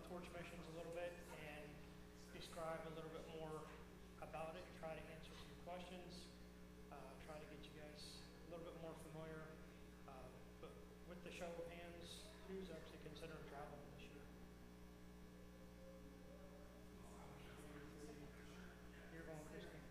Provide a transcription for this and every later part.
Torch Missions a little bit and describe a little bit more about it, try to answer some questions, try to get you guys a little bit more familiar. But with the show of hands, who's actually considering traveling this year? You're going, Christine.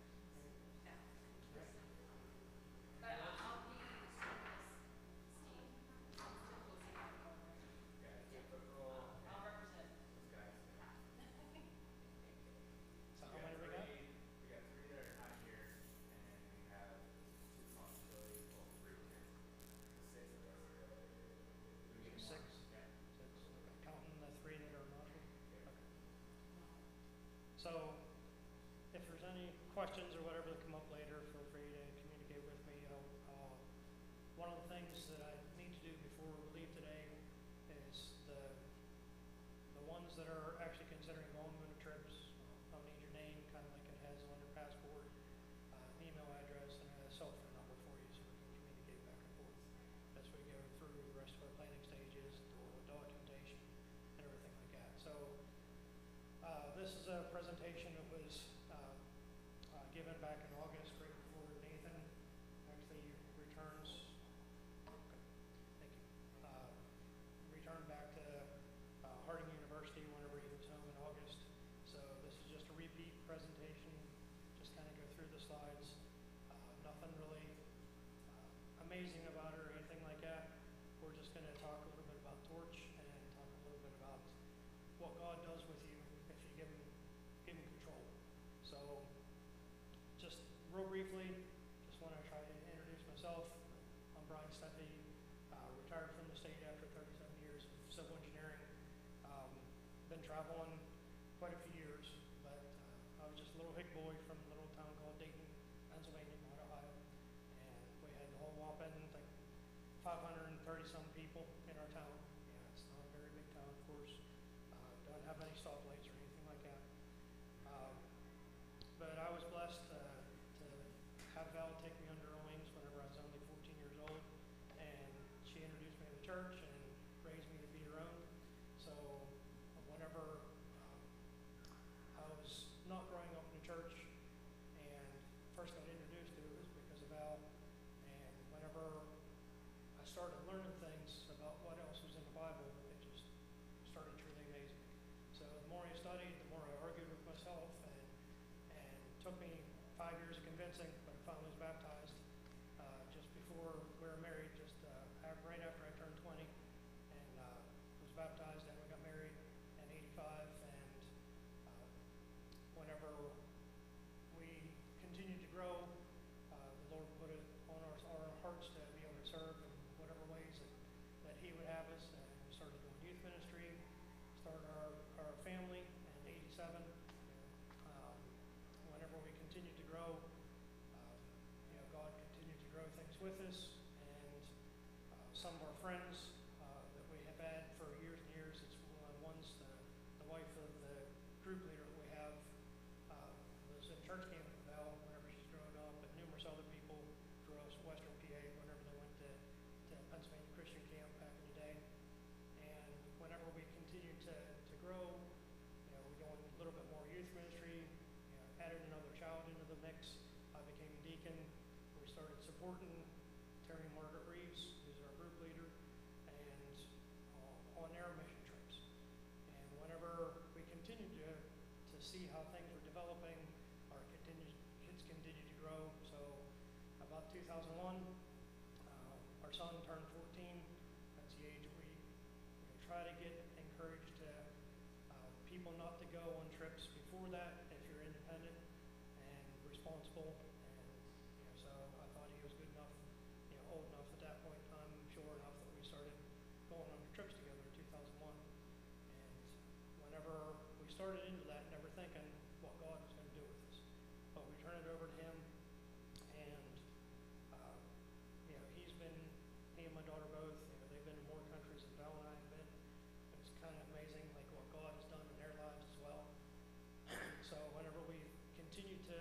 So how many we got? We got three that are not here, and we have two possibilities, well, three here. Six of us. We need Six? more. Yeah. Six. Okay. Counting the three that are not here? Yeah. Okay. So if there's any questions or whatever that come up later, feel free to communicate with me. One of the things that I need to do before we leave today is the ones that are actually considering going on trips. I'll need your name, kind of like it has on your passport, an email address, and a cell phone number for you so we can communicate back and forth as we go through the rest of our planning stages, the documentation, and everything like that. So this is a presentation that was given back in August, right before Nathan actually returns. Okay, thank you. Returned back to Harding University whenever he was home in August. So this is just a repeat presentation, just kind of go through the slides. Nothing really amazing about it or anything like that. We're just going to talk a little bit about Torch and talk a little bit about what God does with you if you give him control. So just real briefly, just want to try to introduce myself. I'm Brian Steffi, retired from the state after 37 years of civil engineering. Been traveling quite a few years, but I was just a little hick boy from a little town called Dayton, Pennsylvania, not Ohio. And we had the whole whopping, like 530 some people in our town. Yeah, it's not a very big town, of course. Don't have any stoplights or anything like that. But I was blessed to have Val take me under her wings whenever I was only 14 years old. And she introduced me to the church and raised me to be her own. So whenever I was not growing up in the church and first got introduced to it was because of Val. And whenever I started learning things about what else was in the Bible, it just started truly amazing. So the more I studied, the more I argued with myself, and it took me 5 years of convincing, but I finally was baptized just before we were married, just right after I turned 20, and was baptized, and we got married in 85, and whenever we continued to grow, the Lord put it on our hearts to be able to serve in whatever ways that He would have us, and we started doing youth ministry, started our family in 87. Whenever we continued to grow, God continued to grow things with us, and some of our friends that we have had for years and years, it's one's the wife of the group leader that we have, was in church camp with Val whenever she's growing up, and numerous other people throughout Western PA whenever they went to Pennsylvania Christian camp back in the day. And whenever we continued to grow, we're doing a little bit more youth ministry, added another child into the mix. I became a deacon. We started supporting Terry and Margaret Reeves, who's our group leader, and on their mission trips. And whenever we continued to see how things were developing, kids continued to grow. So about 2001, our son turned 14. That's the age we try to get encouraged people not to go on trips before that if you're independent and responsible. And so I thought he was good enough, old enough at that point in time, sure enough that we started going on trips together in 2001. And whenever we started into that, never thinking what God was going to do with us, but we turned it over to Him, and he and my daughter both, they've been to more countries than Val and I have been. It's kind of amazing, like what God has done in their lives as well. So whenever we continue to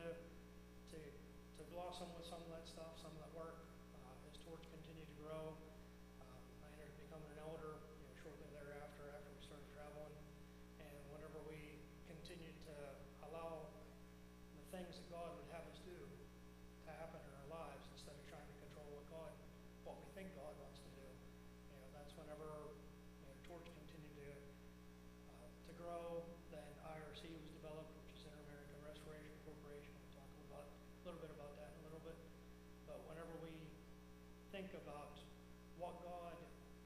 blossom with some of that stuff, some of that work, as Torch continued to grow, I ended up becoming an elder shortly thereafter, after we started traveling, and things that God would have us do to happen in our lives instead of trying to control what we think God wants to do. That's whenever Torch continued to grow. Then IRC was developed, which is Inter-American Restoration Corporation. We'll talk a little bit about that in a little bit. But whenever we think about what God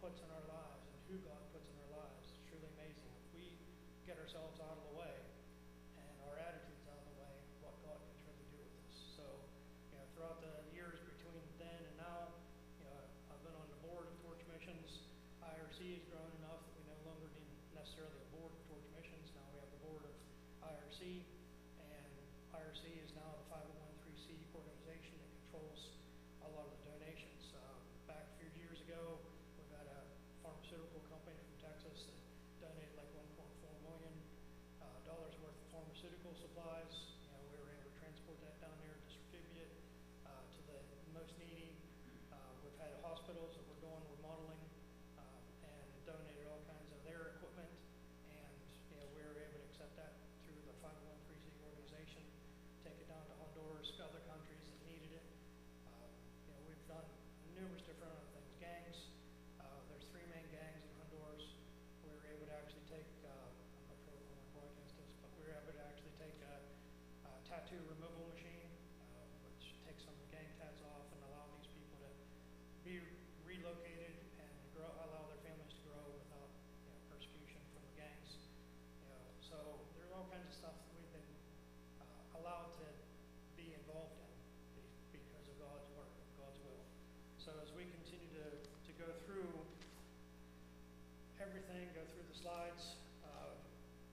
puts in our lives and who God puts in our lives, it's truly amazing. If we get ourselves out of the way and our attitudes out of the way, what God can truly do with us. So, throughout the years between then and now, I've been on the board of Torch Missions. IRC has grown enough that we no longer need necessarily a board of Torch Missions. Now we have the board of IRC, and IRC is now the 501c organization that controls a lot of the donations. Back a few years ago, we got a pharmaceutical company from Texas that donated like $1.4 million worth of pharmaceutical supplies. We were able to transport that down there, distribute it to the most needy. We've had hospitals that we're doing remodeling and donated all kinds of their equipment, and we were able to accept that through the 501c organization, take it down to Honduras, other countries that needed it. We've done numerous different other things. Gangs, there's 3 main gangs in Honduras. We were able to actually take, I'm not sure if I want to broadcast this, but we were able to actually take a tattoo removal machine, which takes some of the gang tats off and allow these people to be relocated and allow their families to grow without persecution from the gangs. So there's all kinds of stuff that we've been allowed to be involved in because of God's work, God's will. So as we continue to go through everything, go through the slides,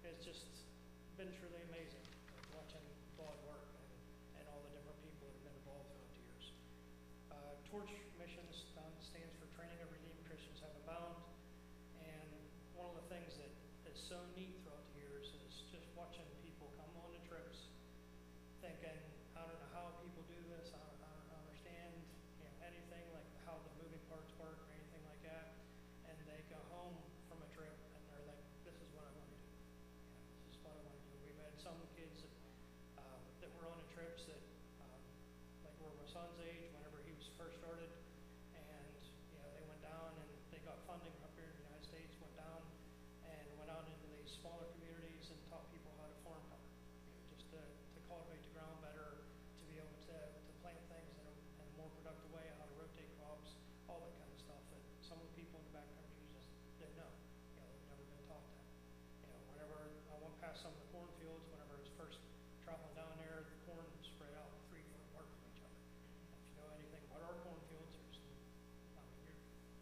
it's just been truly amazing watching God work and all the different people that have been involved throughout the years. Torch Missions stands for Training of Redeemed Christians Heaven Bound. And one of the things that is so neat throughout the years is just watching people come on the trips thinking, I don't know how people do this, I don't understand anything like how the moving parts work or anything like that. And they go home from a trip and they're like, this is what I want to do. This is what I want to do. We've had some kids that were on the trips that like were my son's age whenever he was first started, and they went down and they got funding up here in the United States, went down into these smaller communities and taught people how to farm better, just to cultivate the ground better, to be able to plant things in a more productive way, how to rotate crops, all that kind of stuff that some of the people in the back country just didn't know. They've never been taught that. Whenever I went past some of the cornfields, whenever I was first traveling down there, the corn spread out 3 foot apart from each other. If you know anything about our cornfields, you're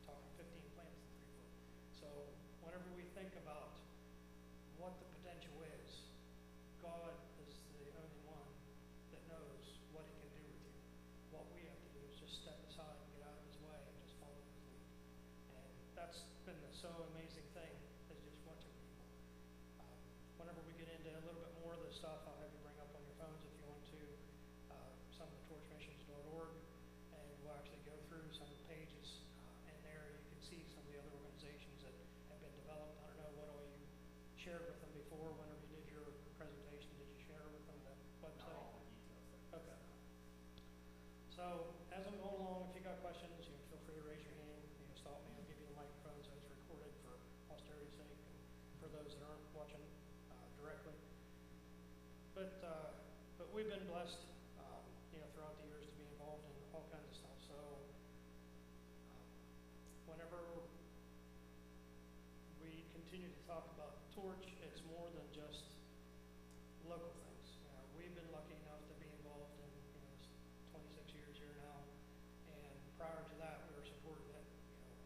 talking 15 plants in 3 foot. So whenever we think about what the potential is, God is the only one that knows what he can do with you. What we have to do is just step aside and get out of his way and just follow his lead. And that's been the so amazing thing, is just watching people. Whenever we get into a little bit more of the stuff, I'll have you bring up on your phones if you want to some of the torchmissions.org, and we'll actually go through some pages in there. You can see some of the other organizations that have been developed. I don't know what all you shared with them before. Whenever you did your presentation, did you share with them the website? Not all the details. Okay. So as I'm going along, if you got questions, feel free to raise your hand. Stop me. I'll give you the microphone so it's recorded for posterity's sake and for those that aren't watching directly. But we've been blessed, throughout the years to be involved in all kinds of stuff. So whenever we continue to talk about Torch, it's more than just local things. We've been lucky enough to be involved in 26 years here now, and prior to that, we were supporting it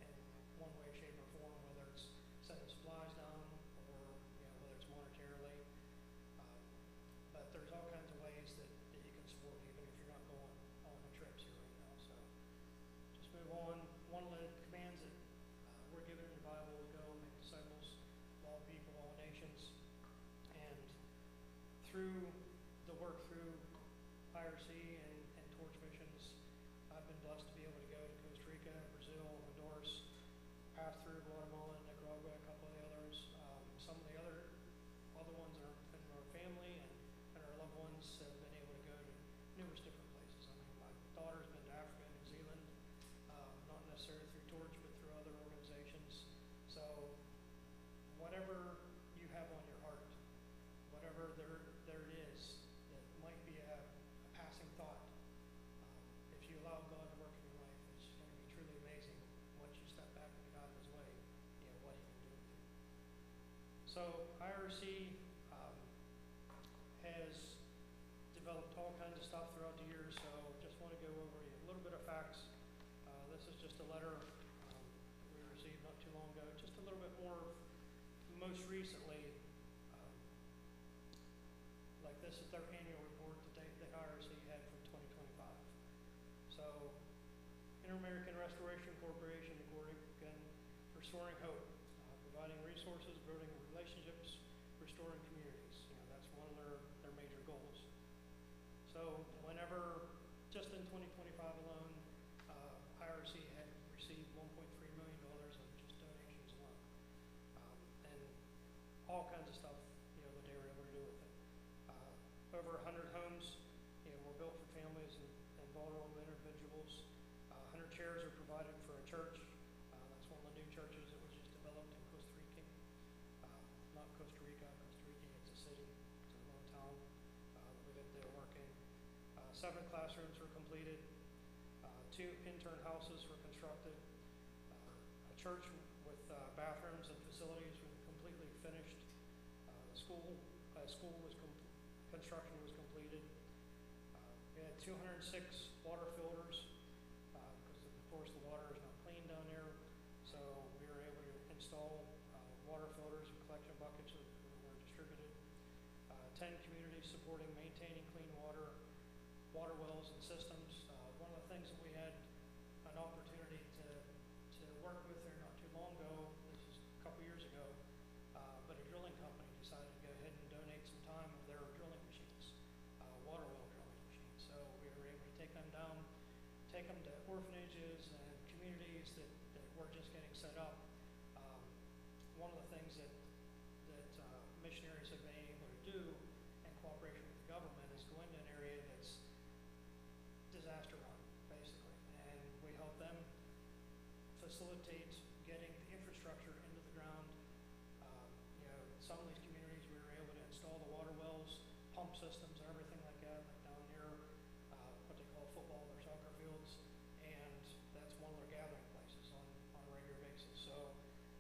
in one way, shape, or form, whether it's sending supplies down or whether it's monetarily. But there's all kinds of ways that you can support, even if you're not going on the trips here right now. So just move on. One of the commands that we're given in the Bible is go make disciples of all people, all nations. And through the work through IRC and Torch Missions, I've been blessed to be able to go to Costa Rica, Brazil, Honduras, pass through Guatemala, Nicaragua, a couple of the others. Some of the other ones in our family and our loved ones have been able to So IRC has developed all kinds of stuff throughout the years, so just want to go over a little bit of facts. This is just a letter we received not too long ago, just a little bit more most recently. Like this is their annual report that the IRC had from 2025. So Inter-American Restoration Corporation, again, restoring hope, providing resources, building relationships, restoring communities. You know, that's one of their major goals. So whenever, just in 2025 alone, IRC had received $1.3 million of just donations alone. And all kinds of stuff, you know, that they were able to do with it. Over 100 homes, you know, were built for families and vulnerable individuals. 100 chairs are provided for a church. That's one of the new churches that was just developed in Costa Rica. Not Costa Rica, it's a city, it's a little town that we lived there working. 7 classrooms were completed. 2 intern houses were constructed. A church with bathrooms and facilities were completely finished. Construction was completed. We had 206 water filters because of course the water is not clean down there. So we were able to install water filters and collection buckets that were distributed. 10 communities supporting maintaining clean water wells and systems. One of the things that we had an opportunity to work with there not too long ago, this is a couple years ago, but a drilling company decided to go ahead and donate some time of their drilling machines, water well drilling machines. So we were able to take them down, take them to orphanages and communities that were just getting set up. One of the things that missionaries have been able to do in cooperation with the government is go into an area that's disaster run, basically, and we help them facilitate getting the infrastructure into the ground. You know, some of these communities we were able to install the water wells, pump systems, and everything like that, like down near what they call football or soccer fields, and that's one of their gathering places on a regular basis. So,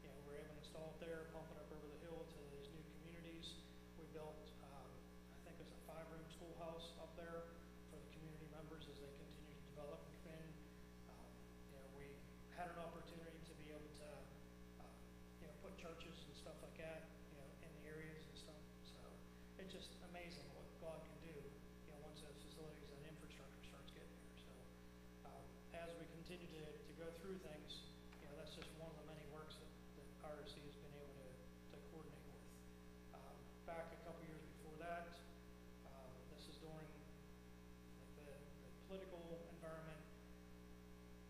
you know, we're able to install it there, pump it up over the hill to these new communities. We built, I think it's a 5-room schoolhouse up there for the community members as they continue to develop and come in. You know, we had an opportunity to be able to, you know, put churches and stuff like that, you know, in the areas and stuff. So it's just amazing what God can do, you know, once those facilities and infrastructure starts getting there. So as we continue to go through things, you know, that's just one of the many works that IRC has been able to coordinate with. Back a couple years before that, this is during like the political environment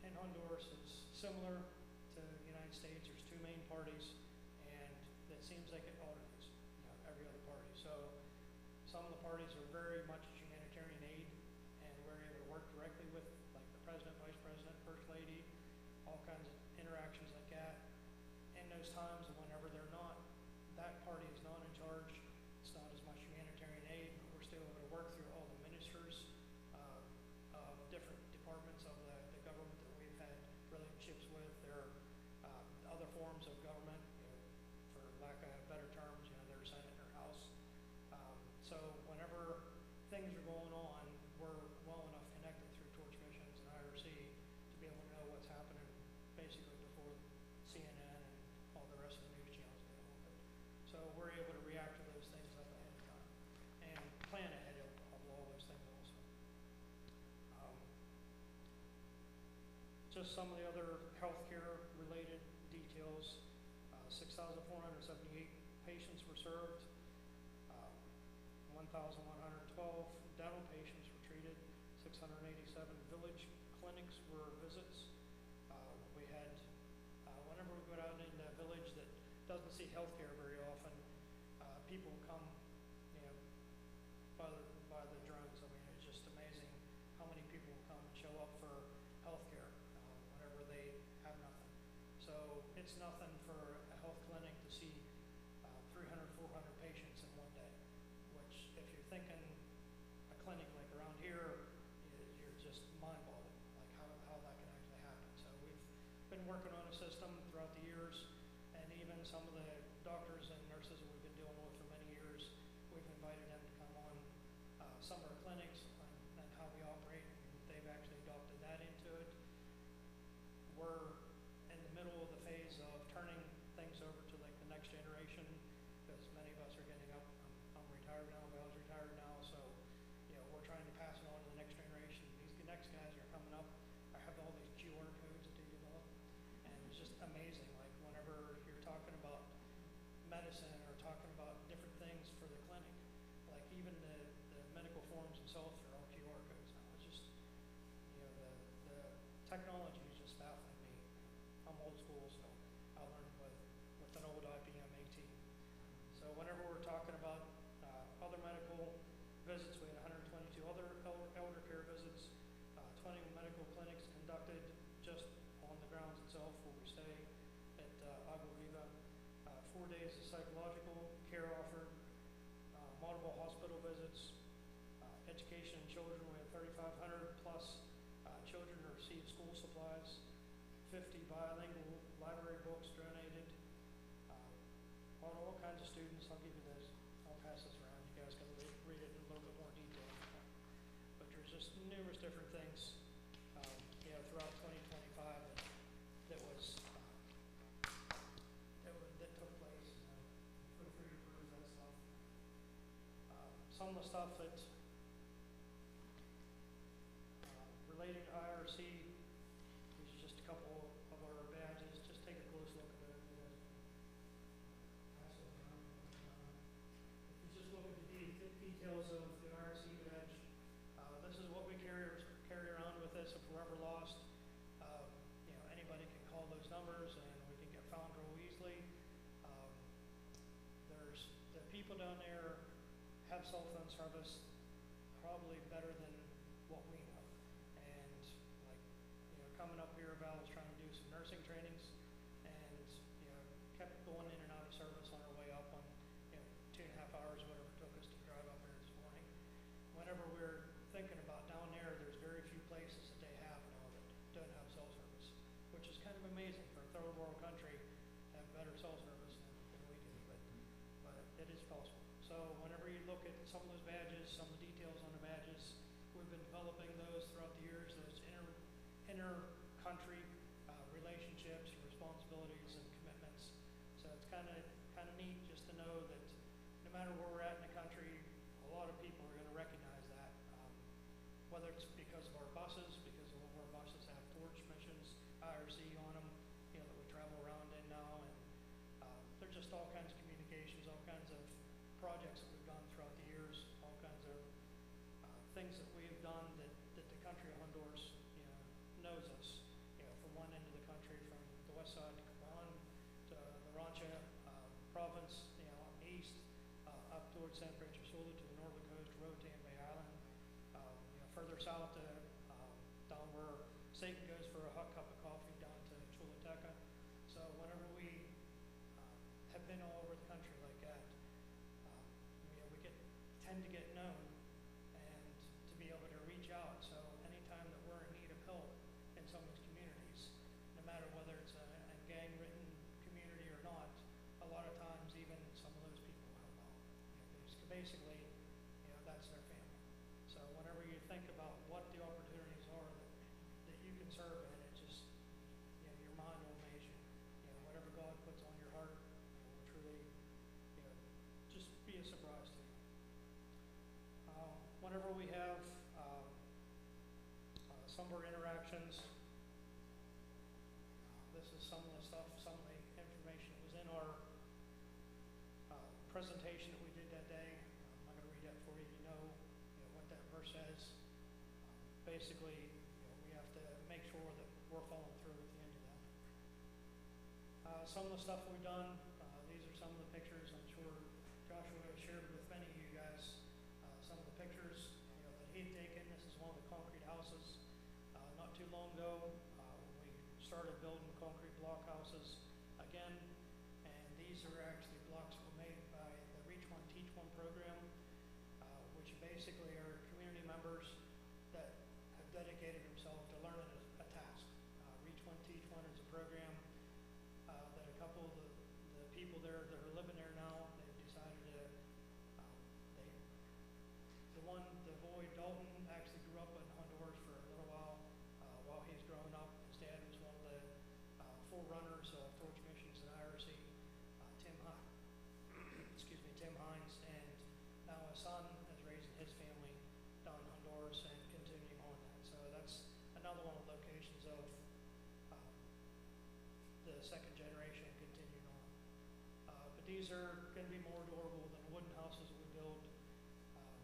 in Honduras is similar to the United States. There's 2 main parties, and it seems like it alternates, you know, every other party. So some of the parties are very much humanitarian aid, and we're able to work directly with like the president, vice president, first lady, all kinds of interactions like that. In those times, whenever they're not, that party is not in charge. It's not as much humanitarian aid, but we're still able to work through all the ministers of different departments of the government that we've had relationships with. There are other forms of government, you know, for lack of better terms, you know, they're Senate or House. So whenever things are going on, we're well enough connected through Torch Missions and IRC to be able to know what's happening basically before CNN and all the rest of the news channels get hold of it. So we're able to react to those things up ahead of time and plan ahead of all those things also. Just some of the other healthcare related details. 6,478 patients were served. 1,112 dental patients were treated. 687 village clinics were visits. We had, whenever we go out in a village that doesn't see healthcare very often, people come, you know, by the drones. I mean, it's just amazing how many people come and show up for healthcare whenever they have nothing. So it's nothing for a health clinic to see 300, 400 patients in one day, which if you're thinking a clinic like around here, you're just mind-boggling, like how that can actually happen. So we've been working on a system throughout the years, and even some of the doctors and nurses that we've summer clinics and how we operate. They've actually adopted that into it. We're in the middle of the phase of turning things over to like the next generation, because many of us are getting up. I'm retired now, but I was retired now, so we're trying to pass it on to the next generation. These next guys are coming up. I have all these QR codes that they develop, and it's just amazing. Like whenever you're talking about medicine or talking about different things for the clinic, like even the medical forms themselves are all QR codes now. It's just the technology is just baffling me. I'm old school, so I learned with an old IBM 18. So whenever we're talking about other medical visits, we had 122 other elder care visits, 20 medical clinics conducted just on the grounds itself where we stay at Agua Viva, 4 days of psychological care offered, multiple hospital visits, education in children. We have 3,500 plus children who receive school supplies, 50 bilingual library books donated, on all kinds of students. I'll give you this. I'll pass this around. You guys can read it in a little bit more detail. But there's just numerous different things, throughout 2025 that took place. Feel free to peruse that stuff. Some of the stuff that related to IRC, these are just a couple of our badges. Just take a close look at it. Pass it around. If you just look at the details of the IRC badge, this is what we carry around with us if we're ever lost. Anybody can call those numbers and we can get found real easily. There's the people down there have cell phone service probably better than what we know. And coming up here, Val was trying to do some nursing trainings and kept going in and out of service on our way up on 2.5 hours, whatever it took us to drive up here this morning. Whenever we're thinking about down there, there's very few places that they have now that don't have cell service, which is kind of amazing for a third world country to have better cell service than we do, but it is possible. So whenever you look at some of those badges, some of the details on the badges, we've been developing those throughout the years, those inter-country relationships, responsibilities, and commitments. So it's kind of neat just to know that no matter where we're at in the country, a lot of people are going to recognize that. Whether it's because of our buses, because all of our buses have torch missions, IRC on them, that we travel around in now, and there's just all kinds of communications, all kinds of projects that we've done throughout the years, all kinds of things that we've done that the country of Honduras, knows us, from one end of the country, from the west side to Caban to the Rancha province, east, up towards San Francisco to the northern coast, Roatan Bay Island, further south to down where Satan goes for a hot cup of coffee, down to Choluteca. So whenever we have been all over the country like that, we tend to get known and to be able to reach out. So anytime that we're in need of help in some of these communities, no matter whether it's a gang-ridden community or not, a lot of times even some of those people help out. Basically, that's their family. So whenever you think about what the opportunities are that you can serve in, it just, your mind will amaze you. Whatever God puts on your heart will truly, just be a surprise to you. Whenever we have some of our interactions, this is some of the stuff, some of the information that was in our presentation that we did that day. I'm not going to read that for you. You know what that verse says. Basically, we have to make sure that we're following through at the end of that. Some of the stuff we've done, these are some of the pictures. I'm sure Joshua has shared with many of you guys some of the pictures that he had taken. This is one of the concrete houses. Not too long ago, we started building concrete block houses again, and these are actually blocks that were made by the Reach One Teach One program, which basically are community members that have dedicated themselves to learning a task. Reach One Teach One is a program that a couple of the people there that are living there now, they've decided to, the second generation continued on. But these are going to be more durable than the wooden houses we build. Um,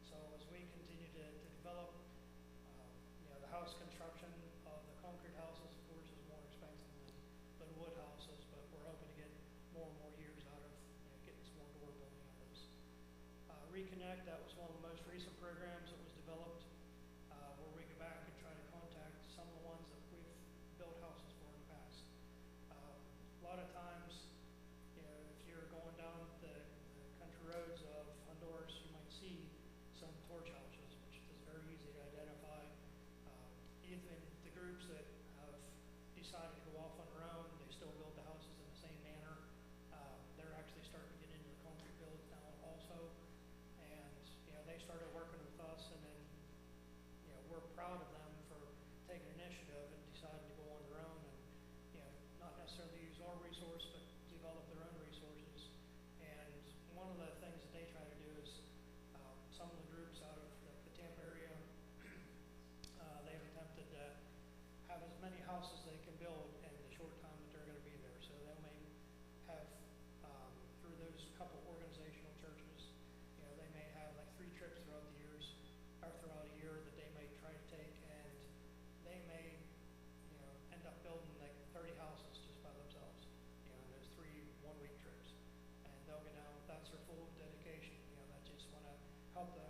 so as we continue to develop, the house construction of the concrete houses, of course, is more expensive than wood houses, but we're hoping to get more and more years out of getting some more durability on those. Reconnect, that was one of the most recent programs that was developed, where we go back and try to contact some of the ones that we've built houses for in the past. A lot of times, if you're going down the country roads of Honduras, you might see some torch houses, which is very easy to identify. Even the groups that have decided to go off on their own, they still build the houses in the same manner. They're actually starting to get into the concrete builds now also. And, they started working with us, and then, we're proud of them for taking initiative and deciding to go on their own and, not necessarily use our resource, but develop their own resources. And one of the things that they try to do is, some of the groups out of the Tampa area, they've attempted to have as many houses they can build in the short time that they're going to be there. So they may have, through those couple organizational churches, they may have like 3 trips throughout the years, or throughout a year that they may try to take, and they may, end up building like 30 houses just by themselves. There's 3 one-week trips, and they'll get down. That's their full dedication. That just want to help the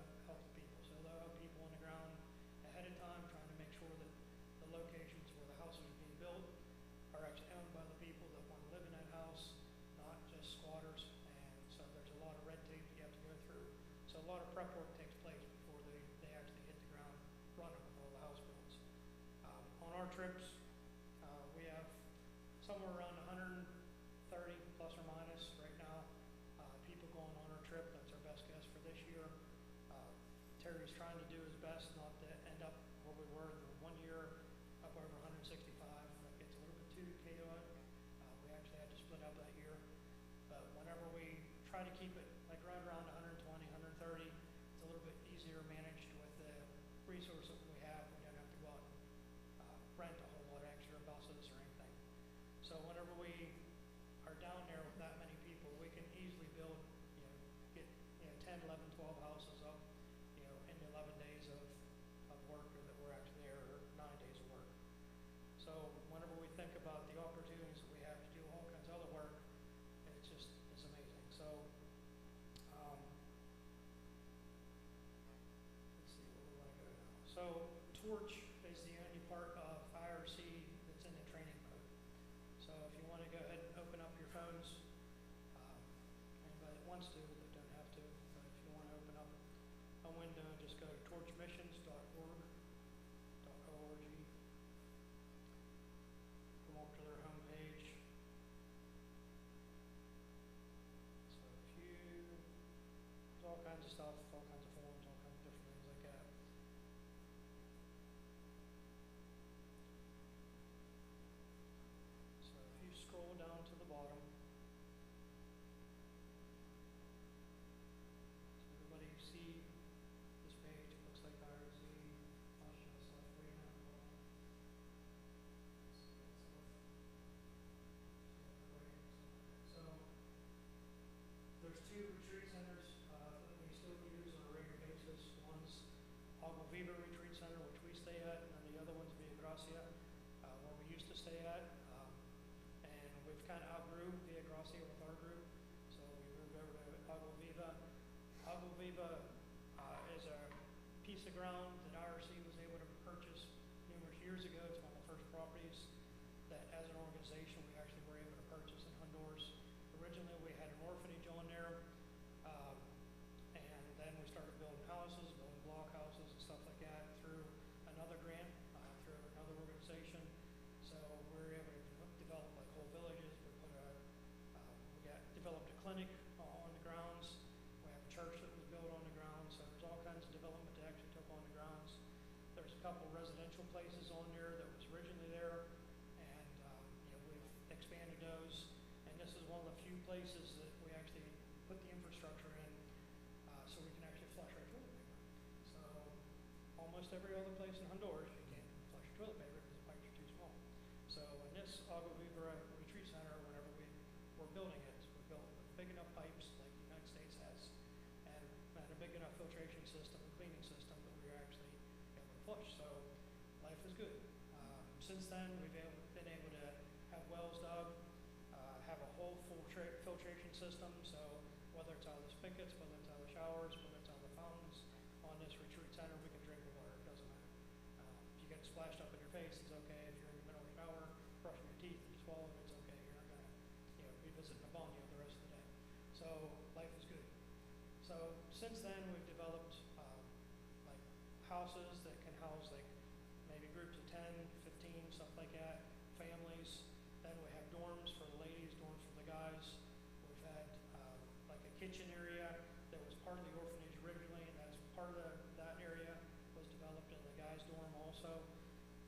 people. So they'll have people on the ground ahead of time, trying to make sure that the locations where the houses are being built are actually owned by the people that want to live in that house, not just squatters. And so there's a lot of red tape that you have to go through. So a lot of prep work takes place before they actually hit the ground running with all the house builds. On our trips, we have somewhere around 130 plus or minus right now people going on our trip. That's our best guess for this year. Terry's trying to do his best not to end up where we were the one year up over 165. That gets a little bit too chaotic. We actually had to split up that year. But whenever we try to keep it like right around 120, 130, it's a little bit easier managed with the resource that we have. We don't have to go out and rent a whole lot of extra buses or anything. So whenever we are down there with that many people, we can easily build, get 10, 11, 12 houses up, in 11 days of work, or that we're actually there, or 9 days of work. So whenever we think about the opportunities that we have to do all kinds of other work, it's amazing. So, let's see, where do I go now? So torch is the only part of IRC that's in the training mode. So if you want to go ahead and open up your phones, anybody that wants to, but don't have to, but if you want to open up a window, just go to torchmissions.org. Come up to their homepage. So there's all kinds of stuff, all kinds of forms, all kinds of different things like that. So if you scroll down to the bottom, does everybody see this page? It looks like IRC. I'll show stuff for you now. So there's 2 retreat centers that we still use on a regular basis. One's Agua Viva Retreat Center, which we stay at, and then the other one's Villa Gracia, where we used to stay at. And we've kind of outgrew Villa Gracia with our group, so we moved over to Agua Viva. Agua Viva is a piece of ground that IRC was able to purchase numerous years ago. It's one of the first properties that, as an organization, we actually were able to purchase in Honduras. Originally, we had an orphanage on there, and then we started building houses, building block houses and stuff like that through another grant, through another organization. So we were able to develop like whole villages. Developed a clinic on the grounds. We have a church that was built on the grounds. So there's all kinds of development that actually took on the grounds. There's a couple residential places on there that was originally there, and we've expanded those. And this is one of the few places that we actually put the infrastructure in, so we can actually flush our toilet paper. So almost every other place in Honduras, you can't flush your toilet paper because the pipes are too small. So in this Agua Viva we're building it. We're building big enough pipes like the United States has, and a big enough filtration system and cleaning system that we're actually able to flush. So life is good. Since then, we've been able to have wells dug, have a whole full filtration system. So whether it's out of the spigots, whether it's out of the showers, whether it's out of the fountains, on this retreat center, we can drink the water. It doesn't matter. If you get splashed up in your face, it's okay. If you're in the middle of a shower, brushing your teeth and swallowing, it's okay. You're not gonna, be visiting a bonyo the rest of the day. So life is good. So since then, we've developed like houses that can house like maybe groups of 10, 15, something like that, families. Then we have dorms for the ladies, dorms for the guys. We've had like a kitchen area that was part of the orphanage originally, and that's part of that area was developed in the guys' dorm also.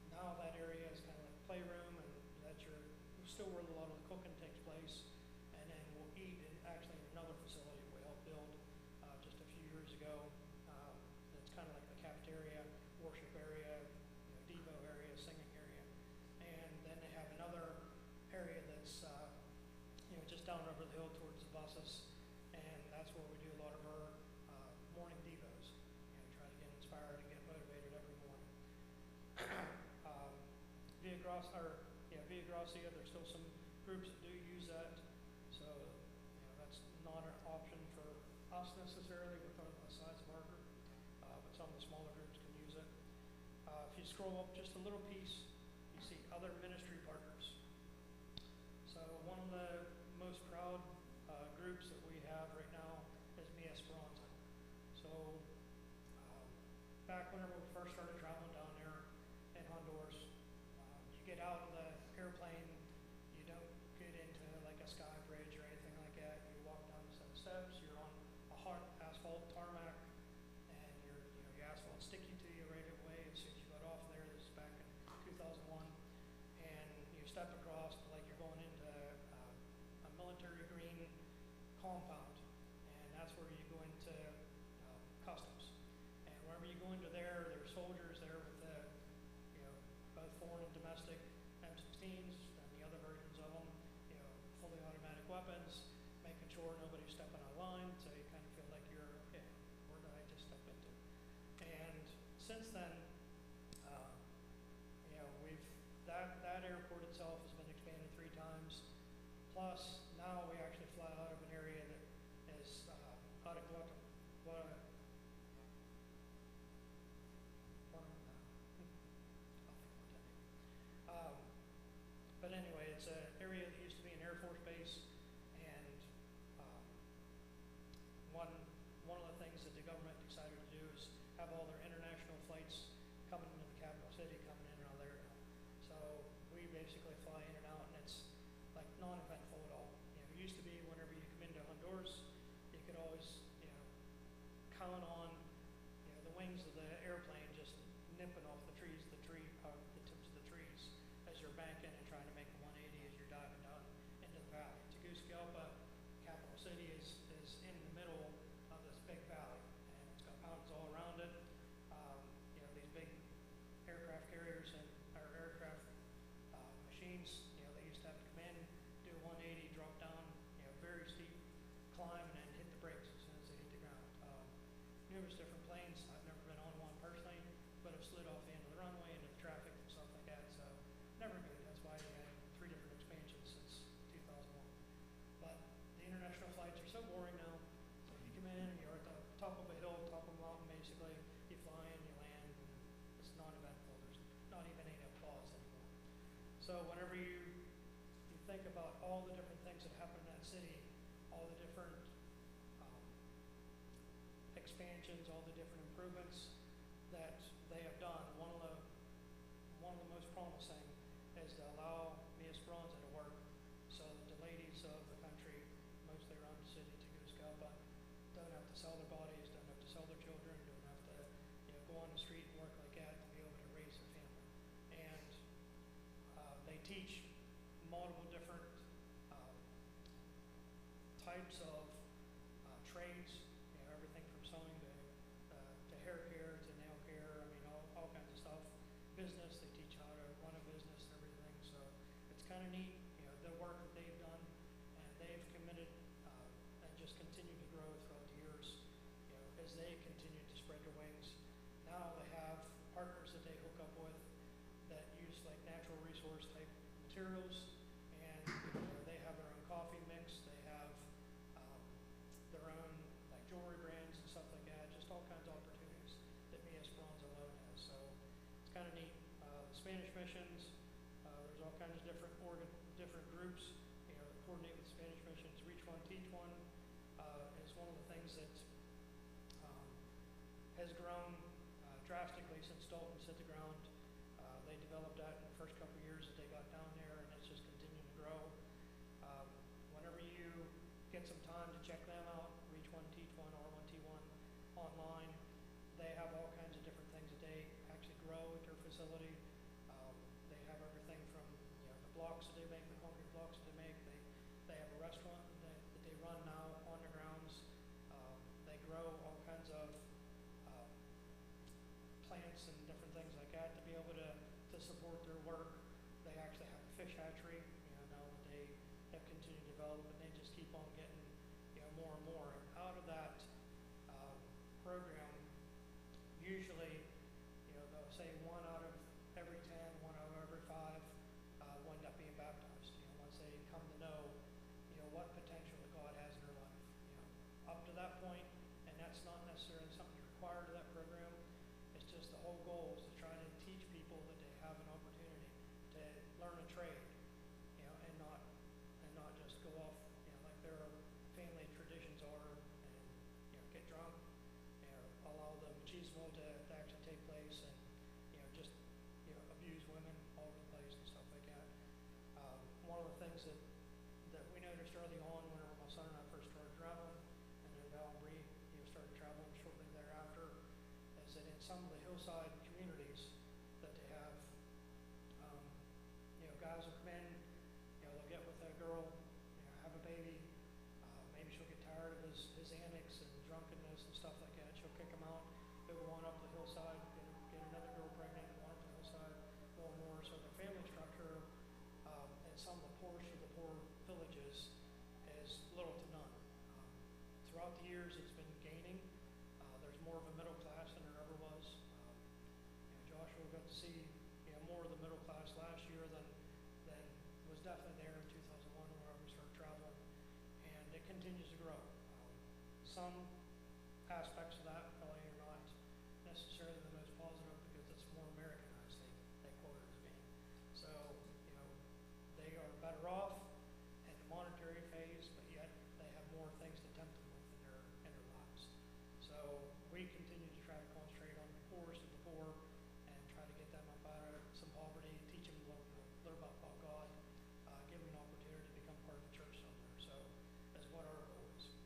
Now that area is kind of like playroom, and that's still where a lot of the cooking takes place. And then we'll eat in actually in another facility we helped build just a few years ago. It's kind of like the cafeteria, worship area, Devo area, singing area. And then they have another area that's just down over the hill towards the buses, and that's where we do a lot of our morning devos. Try to get inspired and get motivated every morning. Via Gracia, there's still some groups that do use that, so that's not an option for us necessarily with the size of our group, but some of the smaller groups can use it. If you scroll up just a little piece, you see other ministry partners. So one of the most proud groups that we have right now is Mi Esperanza. So back whenever we first started traveling down there in Honduras, you get out of the airplane, you don't get into like a sky bridge or anything like that. You walk down the set of steps, you're on a hard asphalt tarmac, and your asphalt sticky to you right away as soon as you got off there. This is back in 2001, and you step across like you're going into a military green compound, and that's where you go into customs. And whenever you go into there, there's soldiers there with the both foreign and domestic M16s and the other versions of them, fully automatic weapons, making sure nobody's stepping out of line, so you kind of feel like you're, okay, where did I just step into? And since then, that airport itself has been expanded 3 times. Plus, now we actually fly out of an area that is out of but anyway, it's an area that used to be an Air Force base, and one of the things that the government decided to do is have all their international flights coming into the capital city, coming in and out of there now. So we basically fly in and out, and it's like non-eventful at all. It used to be whenever you come into Honduras, you could always count on the wings of the airplane just nipping off the tips of the trees as you're banking and trying to make a 180 as you're diving down into the valley. Tegucigalpa, capital city, is in the middle of this big valley, and it's got mountains all around it. These big aircraft carriers and our aircraft machines, they used to have to come in, do a 180, drop down, very steep climb, and then hit the brakes as soon as they hit the ground. Numerous different planes. I've never been on one personally, but have slid off the end of the runway into the traffic and stuff like that. So never good. That's why we had 3 different expansions since 2001. But the international flights are so boring now. So you come in and you're at the top of a hill, top of a mountain basically. You fly in, you land, and it's non-eventful. There's not even any applause anymore. So whenever you think about all the different things that happen in that city, all the different expansions, all the different improvements that they have done, one of the most promising is to allow Mi Esperanza to work so that the ladies of the country, mostly around the city of Tegucigalpa, don't have to sell their bodies, don't have to sell their children, don't have to go on the street and work like that to be able to raise a family. And they teach multiple different types of trades, everything from sewing to hair care to nail care. I mean, all kinds of stuff. Business, they teach how to run a business and everything. So it's kind of neat, the work that they've done, and they've materials, and they have their own coffee mix. They have their own like jewelry brands and stuff like that. Just all kinds of opportunities that me Esperanza alone has. So it's kind of neat. The Spanish missions. There's all kinds of different groups. That coordinate with Spanish missions. Reach one, teach one is one of the things that has grown drastically since Dalton's hit the ground. They developed that in the first couple of years that they got down there, and it's just continuing to grow. Whenever you get some time to check them out, Reach One, Teach One, R1T1 online, they have all kinds of different things that they actually grow at their facility. They have everything from the blocks that they make, the concrete blocks that they make. They have a restaurant that they run now on the grounds. They grow all kinds of plants and different things like that to be able to support their work. They actually have a fish hatchery, now that they have continued to develop, and they just keep on getting, more and more. And out of that program, usually, they'll say 1 out of every 10, 1 out of every 5 will end up being baptized. Once they come to know, what potential that God has in their life. Up to that point, and that's not necessarily something required of that program. It's just the whole goal is to try to teach people that they have an opportunity to learn a trade, and not just go off, like their family traditions are, and get drunk, allow the machismo to actually take place, and just abuse women all over the place and stuff like that. One of the things that we noticed early on whenever my son and I first started traveling, and then Val and Bree started traveling shortly thereafter, is that in some of the hillside communities that they have, guys will come in, they'll get with a girl, have a baby, maybe she'll get tired of his antics and drunkenness and stuff like that. She'll kick him out, he'll go on up the hillside, get another girl pregnant, go on up the hillside, more and more. So the family structure in some of the poorest of the poor villages is little to none. Throughout the years, it's been gaining. There's more of a middle class than there ever was. Joshua got to see more of the middle class last year than was definitely there in 2001 whenever we started traveling, and it continues to grow. Some aspects of that probably are not necessarily the most positive because it's more Americanized, they quote it as being. So, they are better off in the monetary phase, but yet they have more things to tempt them with in their lives. So we continue to try to concentrate on the poorest of the poor and try to get them up out of some poverty, teach them a little about God, give them an opportunity to become part of the church somewhere. So that's what our goal is.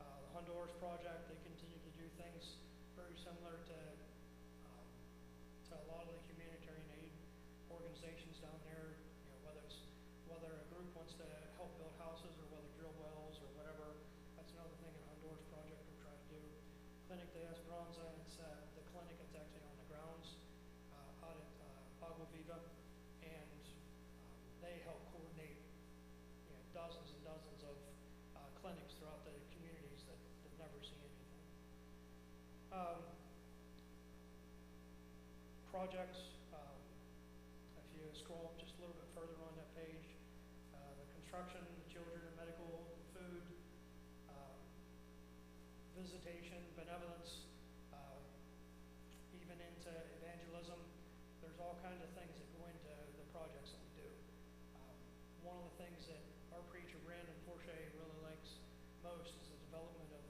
The Honduras project, they continue to do things very similar to a lot of the humanitarian aid organizations down there. Whether a group wants to help build houses or whether drill wells or whatever. That's another thing in Honduras project we're trying to do. Clinic de Esperanza, it's the clinic that's actually on the grounds out at Agua Viva, and they help coordinate dozens and dozens of clinics throughout the communities that never see anything. Projects, if you scroll up just a little bit further on that page, the construction, the children, the medical, food, visitation, benevolence, even into evangelism. There's all kinds of things that go into the projects that we do. One of the things that our preacher, Brandon Forche, really likes most is the development of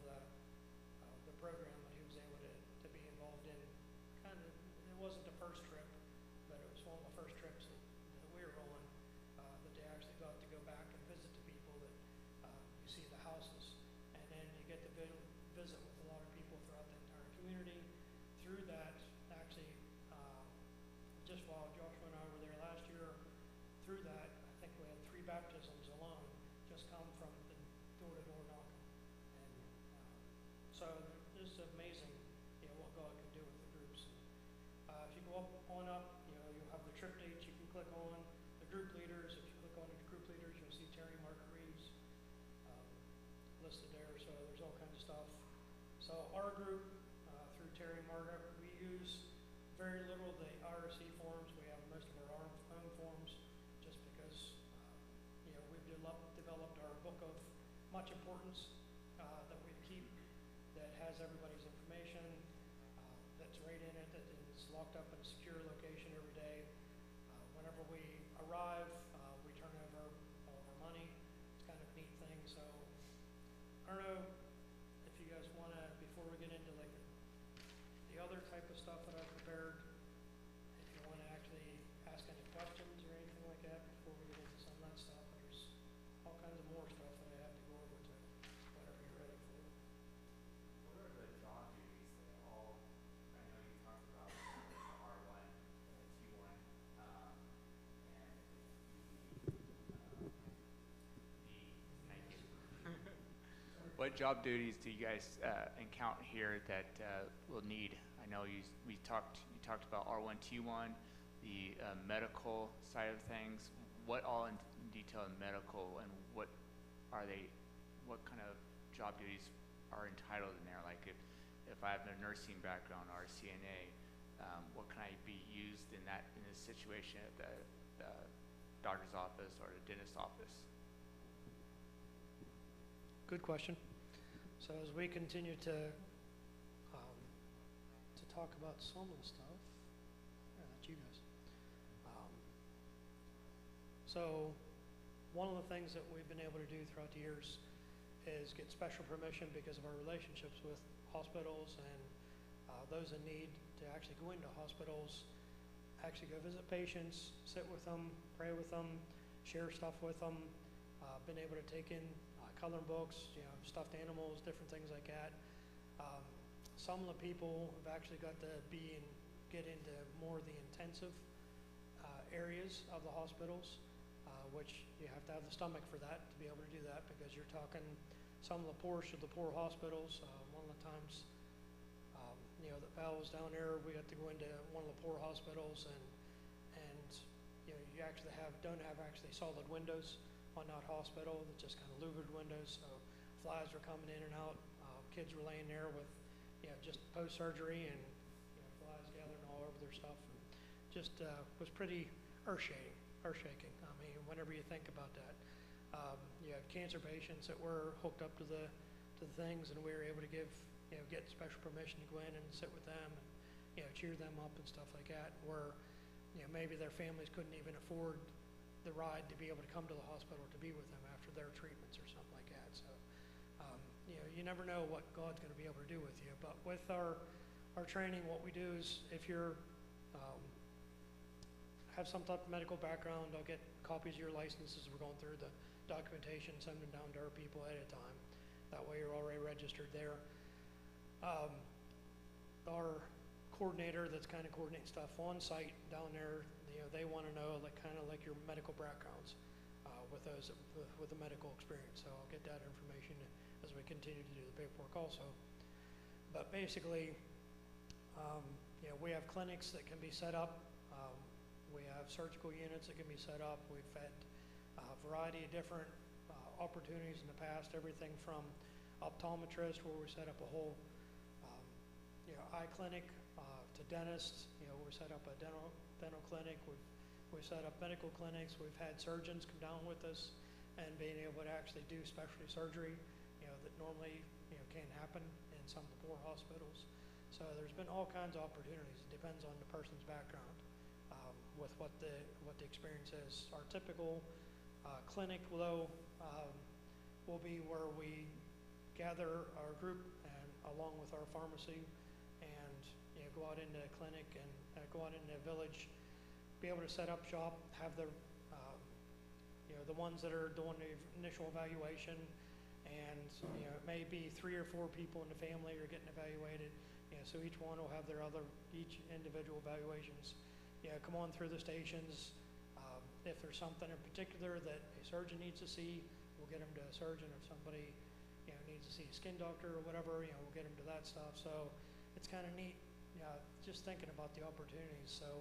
the program that he was able to be involved in. It wasn't the first trip, but it was one of the first trips that we were on, that they actually got to go back and visit the people that you see the houses, and then you get to visit with a lot of people throughout the entire community. Through that, actually, just while Joshua and I were there last year, through that, I think we had 3 baptisms alone just come from the door-to-door knocking. And so it's amazing, what God can do with the groups. If you go on up, you'll have the trip dates you can click on, the group leaders. If you click on the group leaders, you'll see Terry Margaret Reeves listed there. So there's all kinds of stuff. So our group, through Terry Margaret, we use very little of the IRC forms. We have most of our own forms just because developed our book of much importance that we keep, that has everybody's information, that's right in it, that is locked up in a secure location every day. Whenever we arrive, we turn over all of our money. It's kind of a neat thing. So I don't know if you guys want to, before we get into like the other type of stuff that I've prepared, if you want to actually ask any questions or anything like that before we get into some of that stuff. There's all kinds of more stuff that I have to go over to whatever you're ready for. What are the job duties that all, I know you talked about the R1, the T1, and thank you. What job duties do you guys encounter here that will need? I know you talked about R1, T1, the medical side of things. What all in detail in medical, and what are they? What kind of job duties are entitled in there? Like if I have a nursing background or a CNA, what can I be used in this situation at the doctor's office or the dentist's office? Good question. So as we continue to talk about some of the stuff, yeah, that's you guys. So one of the things that we've been able to do throughout the years is get special permission because of our relationships with hospitals and those in need to actually go into hospitals, actually go visit patients, sit with them, pray with them, share stuff with them. Been able to take in coloring books, stuffed animals, different things like that. Some of the people have actually got to get into more of the intensive areas of the hospitals, which you have to have the stomach for that, to be able to do that, because you're talking some of the poorest of the poor hospitals. One of the times, that Val was down there, we got to go into one of the poor hospitals, and you actually don't have actually solid windows on that hospital. It's just kind of louvered windows, so flies were coming in and out. Kids were laying there with, just post-surgery, and flies gathering all over their stuff. And just was pretty earth-shaking. I mean, whenever you think about that, you have cancer patients that were hooked up to the things, and we were able to get special permission to go in and sit with them, and cheer them up and stuff like that. Where maybe their families couldn't even afford the ride to be able to come to the hospital to be with them after their treatments or something like that. So, you never know what God's going to be able to do with you. But with our training, what we do is, if you're have some type of medical background, I'll get copies of your licenses. We're going through the documentation, send them down to our people ahead of time. That way you're already registered there. Our coordinator that's kind of coordinating stuff on site down there, they want to know kind of like your medical backgrounds with those with the medical experience. So I'll get that information as we continue to do the paperwork also. But basically, we have clinics that can be set up. We have surgical units that can be set up. We've had a variety of different opportunities in the past, everything from optometrist, where we set up a whole eye clinic, to dentists. We set up a dental clinic. We've set up medical clinics. We've had surgeons come down with us and being able to actually do specialty surgery, that normally can't happen in some of the poor hospitals. So there's been all kinds of opportunities. It depends on the person's background with what the experience is. Our typical clinic, though, will be where we gather our group and along with our pharmacy, and go out into a clinic and go out into a village, be able to set up shop, have the ones that are doing the initial evaluation, and it may be 3 or 4 people in the family are getting evaluated. So each one will have each individual evaluations. Come on through the stations. If there's something in particular that a surgeon needs to see, we'll get them to a surgeon. If somebody needs to see a skin doctor or whatever, we'll get them to that stuff. So it's kind of neat, just thinking about the opportunities. So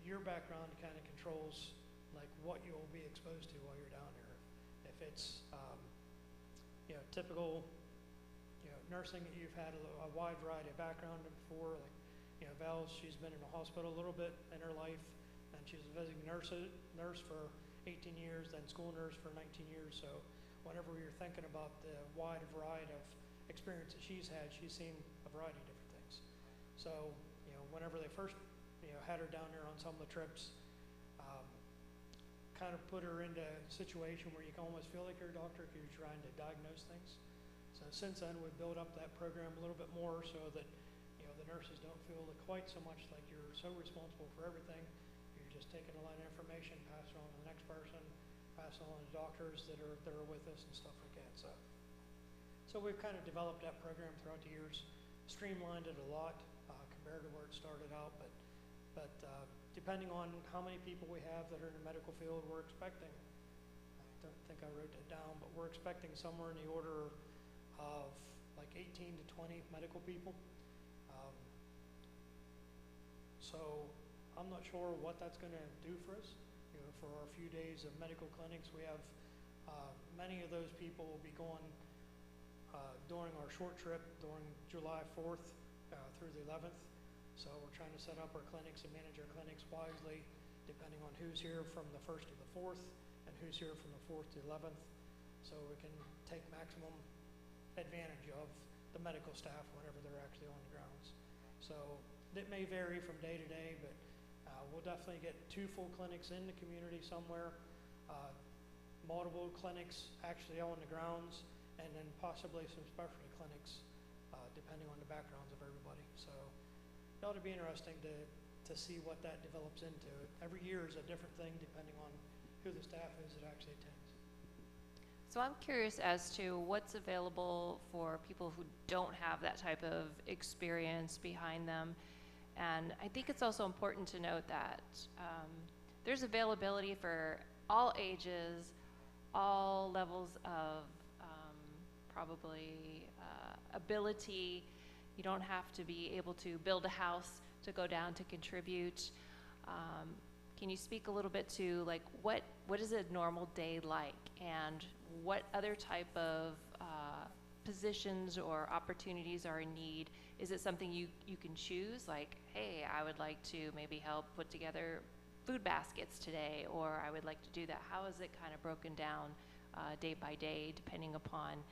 your background kind of controls like what you'll be exposed to while you're down there. If it's typical nursing, that you've had a wide variety of background before, like Val, she's been in a hospital a little bit in her life, and she's a visiting nurse for 18 years, then school nurse for 19 years. So whenever you're thinking about the wide variety of experience that she's had, she's seen a variety of different things. So, you know, whenever they first, you know, had her down there on some of the trips, kind of put her into a situation where you can almost feel like you're a doctor because you're trying to diagnose things. So since then, we've built up that program a little bit more so that, you know, the nurses don't feel quite so much like you're so responsible for everything. You're just taking a line of information, pass it on to the next person, pass it on to doctors that are with us and stuff like that. So we've kind of developed that program throughout the years, streamlined it a lot compared to where it started out. But depending on how many people we have that are in the medical field, we're expecting, I don't think I wrote that down, but we're expecting somewhere in the order of like 18 to 20 medical people. So I'm not sure what that's going to do for us. You know, for our few days of medical clinics, we have many of those people will be going during our short trip during July 4th through the 11th. So we're trying to set up our clinics and manage our clinics wisely, depending on who's here from the 1st to the 4th and who's here from the 4th to the 11th, so we can take maximum advantage of the medical staff whenever they're actually on the grounds. So it may vary from day to day, but we'll definitely get 2 full clinics in the community somewhere, multiple clinics actually on the grounds, and then possibly some specialty clinics, depending on the backgrounds of everybody. So it ought to be interesting to see what that develops into. Every year is a different thing depending on who the staff is that actually attends. So I'm curious as to what's available for people who don't have that type of experience behind them. And I think it's also important to note that there's availability for all ages, all levels of probably ability. You don't have to be able to build a house to go down to contribute. Can you speak a little bit to like what is a normal day like, and what other type of positions or opportunities are in need? Is it something you can choose, like, hey, I would like to maybe help put together food baskets today, or I would like to do that? How is it kind of broken down day by day, depending upon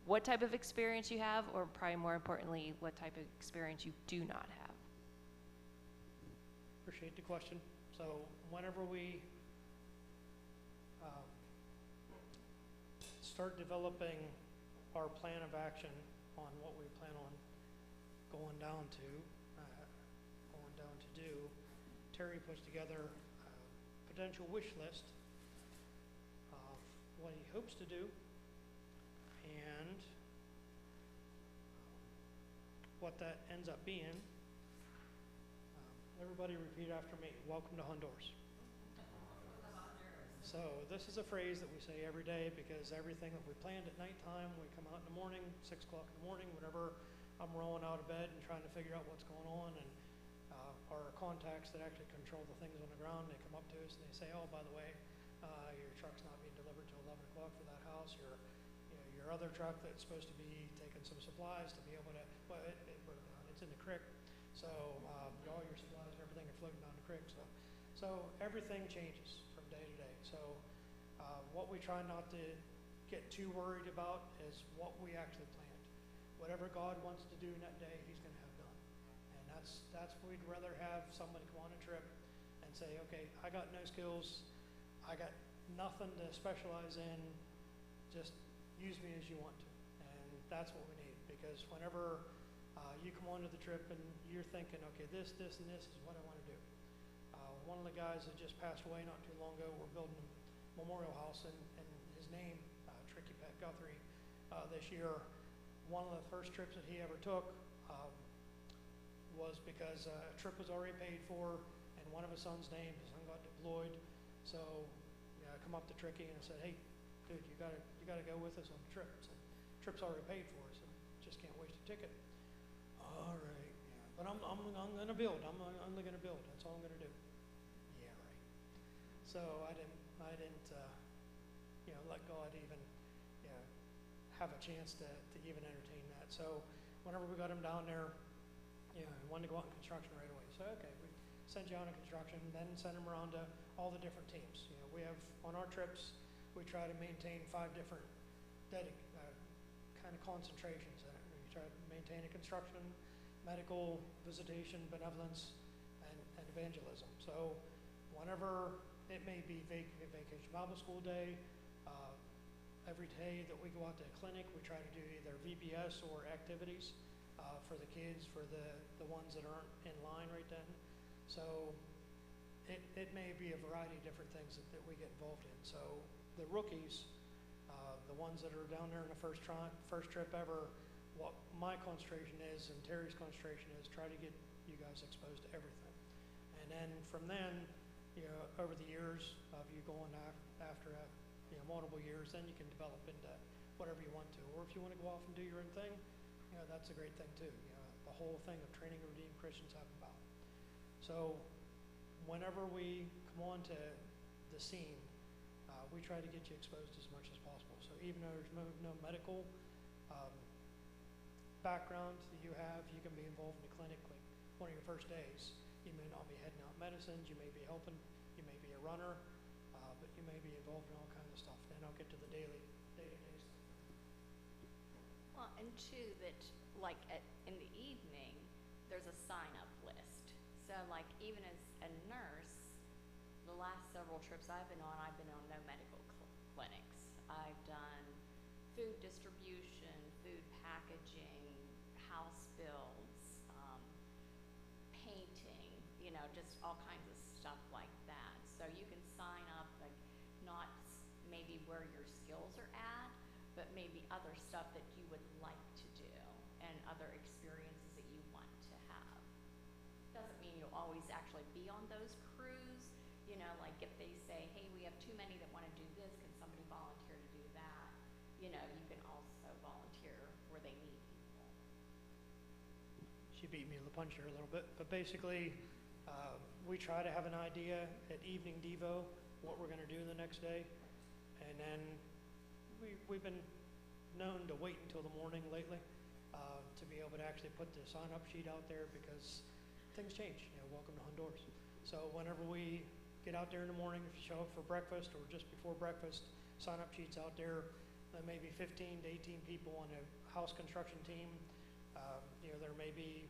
what type of experience you have, or probably more importantly, what type of experience you do not have? Appreciate the question. So whenever we start developing our plan of action on what we plan on going down to do, Terry puts together a potential wish list of what he hopes to do and what that ends up being. Everybody repeat after me. Welcome to Honduras. So this is a phrase that we say every day because everything that we planned at nighttime, we come out in the morning, 6 o'clock in the morning, whenever I'm rolling out of bed and trying to figure out what's going on, and our contacts that actually control the things on the ground, they come up to us and they say, oh, by the way, your truck's not being delivered till 11 o'clock for that house. Your other truck that's supposed to be taking some supplies to be able to, well, it broke down. It's in the creek. So all your supplies and everything are floating down the creek. So everything changes from day to day. So what we try not to get too worried about is what we actually planned. Whatever God wants to do in that day, he's going to have done. And that's what we'd rather have somebody come on a trip and say, okay, I got no skills. I got nothing to specialize in. Just use me as you want to. And that's what we need, because whenever you come onto the trip and you're thinking, okay, this, and this is what I want to do. One of the guys that just passed away not too long ago, we're building a memorial house in his name, Tricky Pat Guthrie, this year. One of the first trips that he ever took was because a trip was already paid for, and one of his son's name, his son got deployed. So I come up to Tricky and I said, hey, dude, you gotta go with us on the trip. So, trip's already paid for, so just can't waste a ticket. All right, yeah, but I'm gonna build. I'm only gonna build. That's all I'm gonna do. Yeah, right. So I didn't let God even have a chance to even entertain that. So whenever we got him down there, he wanted to go out in construction right away. So okay, we send you on a construction, then send them around to all the different teams. You know, we have, on our trips, we try to maintain 5 different kind of concentrations in it. We try to maintain a construction, medical, visitation, benevolence, and evangelism. So whenever it may be vacation Bible school day, every day that we go out to a clinic, we try to do either VBS or activities for the kids, for the ones that aren't in line right then. So it may be a variety of different things that we get involved in. So the rookies, the ones that are down there in the first trip ever, what my concentration is and Terry's concentration is try to get you guys exposed to everything. And then from then, you know, over the years of you going after multiple years, then you can develop into whatever you want to. Or if you want to go off and do your own thing, you know, that's a great thing too. You know, the whole thing of training redeemed Christians have about. So whenever we come on to the scene, we try to get you exposed as much as possible. So even though there's no medical background that you have, you can be involved in the clinic like one of your first days. You may not be heading out medicines, you may be helping, you may be a runner, but you may be involved in all kinds of stuff. Then I'll get to the day-to-day stuff. Well, and two, that like in the evening, there's a sign-up list. So like even as a nurse, the last several trips I've been on no medical clinics. I've done food distribution, food packaging, house builds, painting, you know, just all kinds of stuff like that. So you can sign up, like not maybe where your skills are at, but maybe other stuff that you would like to do and other experiences that you want to have. Doesn't mean you'll always actually be on those crews. You know, like if they say, hey, we have too many that want to do this, can somebody volunteer to do that? You know, you can also volunteer where they need people. She beat me to the punch here a little bit, but basically we try to have an idea at evening Devo what we're going to do the next day, and then we've been known to wait until the morning lately to be able to actually put the sign-up sheet out there because things change. You know, welcome to Honduras. So whenever we get out there in the morning, if you show up for breakfast or just before breakfast, sign-up sheets out there. There may be 15 to 18 people on a house construction team. You know, there may be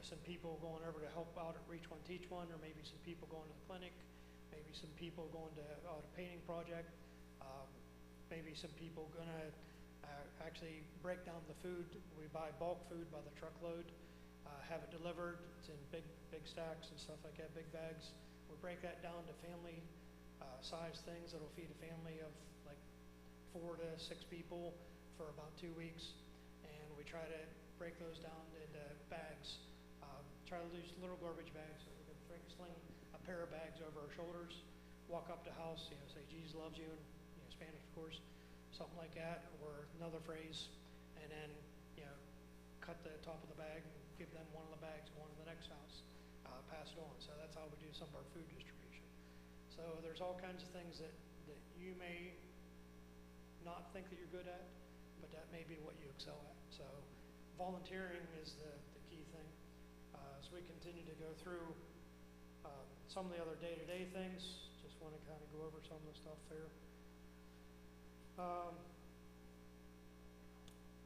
some people going over to help out at Reach One, Teach One, or maybe some people going to the clinic, maybe some people going to a painting project, maybe some people going to actually break down the food. We buy bulk food by the truckload, have it delivered. It's in big stacks and stuff like that, big bags. We break that down to family size things that'll feed a family of like 4 to 6 people for about 2 weeks. And we try to break those down into bags. Try to use little garbage bags so we can sling a pair of bags over our shoulders, walk up to the house, say Jesus loves you, in Spanish of course, something like that, or another phrase, and then cut the top of the bag and give them one of the bags, one in the next house. Pass it on. So that's how we do some of our food distribution. So there's all kinds of things that you may not think that you're good at, but that may be what you excel at. So volunteering is the key thing. As we continue to go through some of the other day-to-day things, just want to kind of go over some of the stuff there.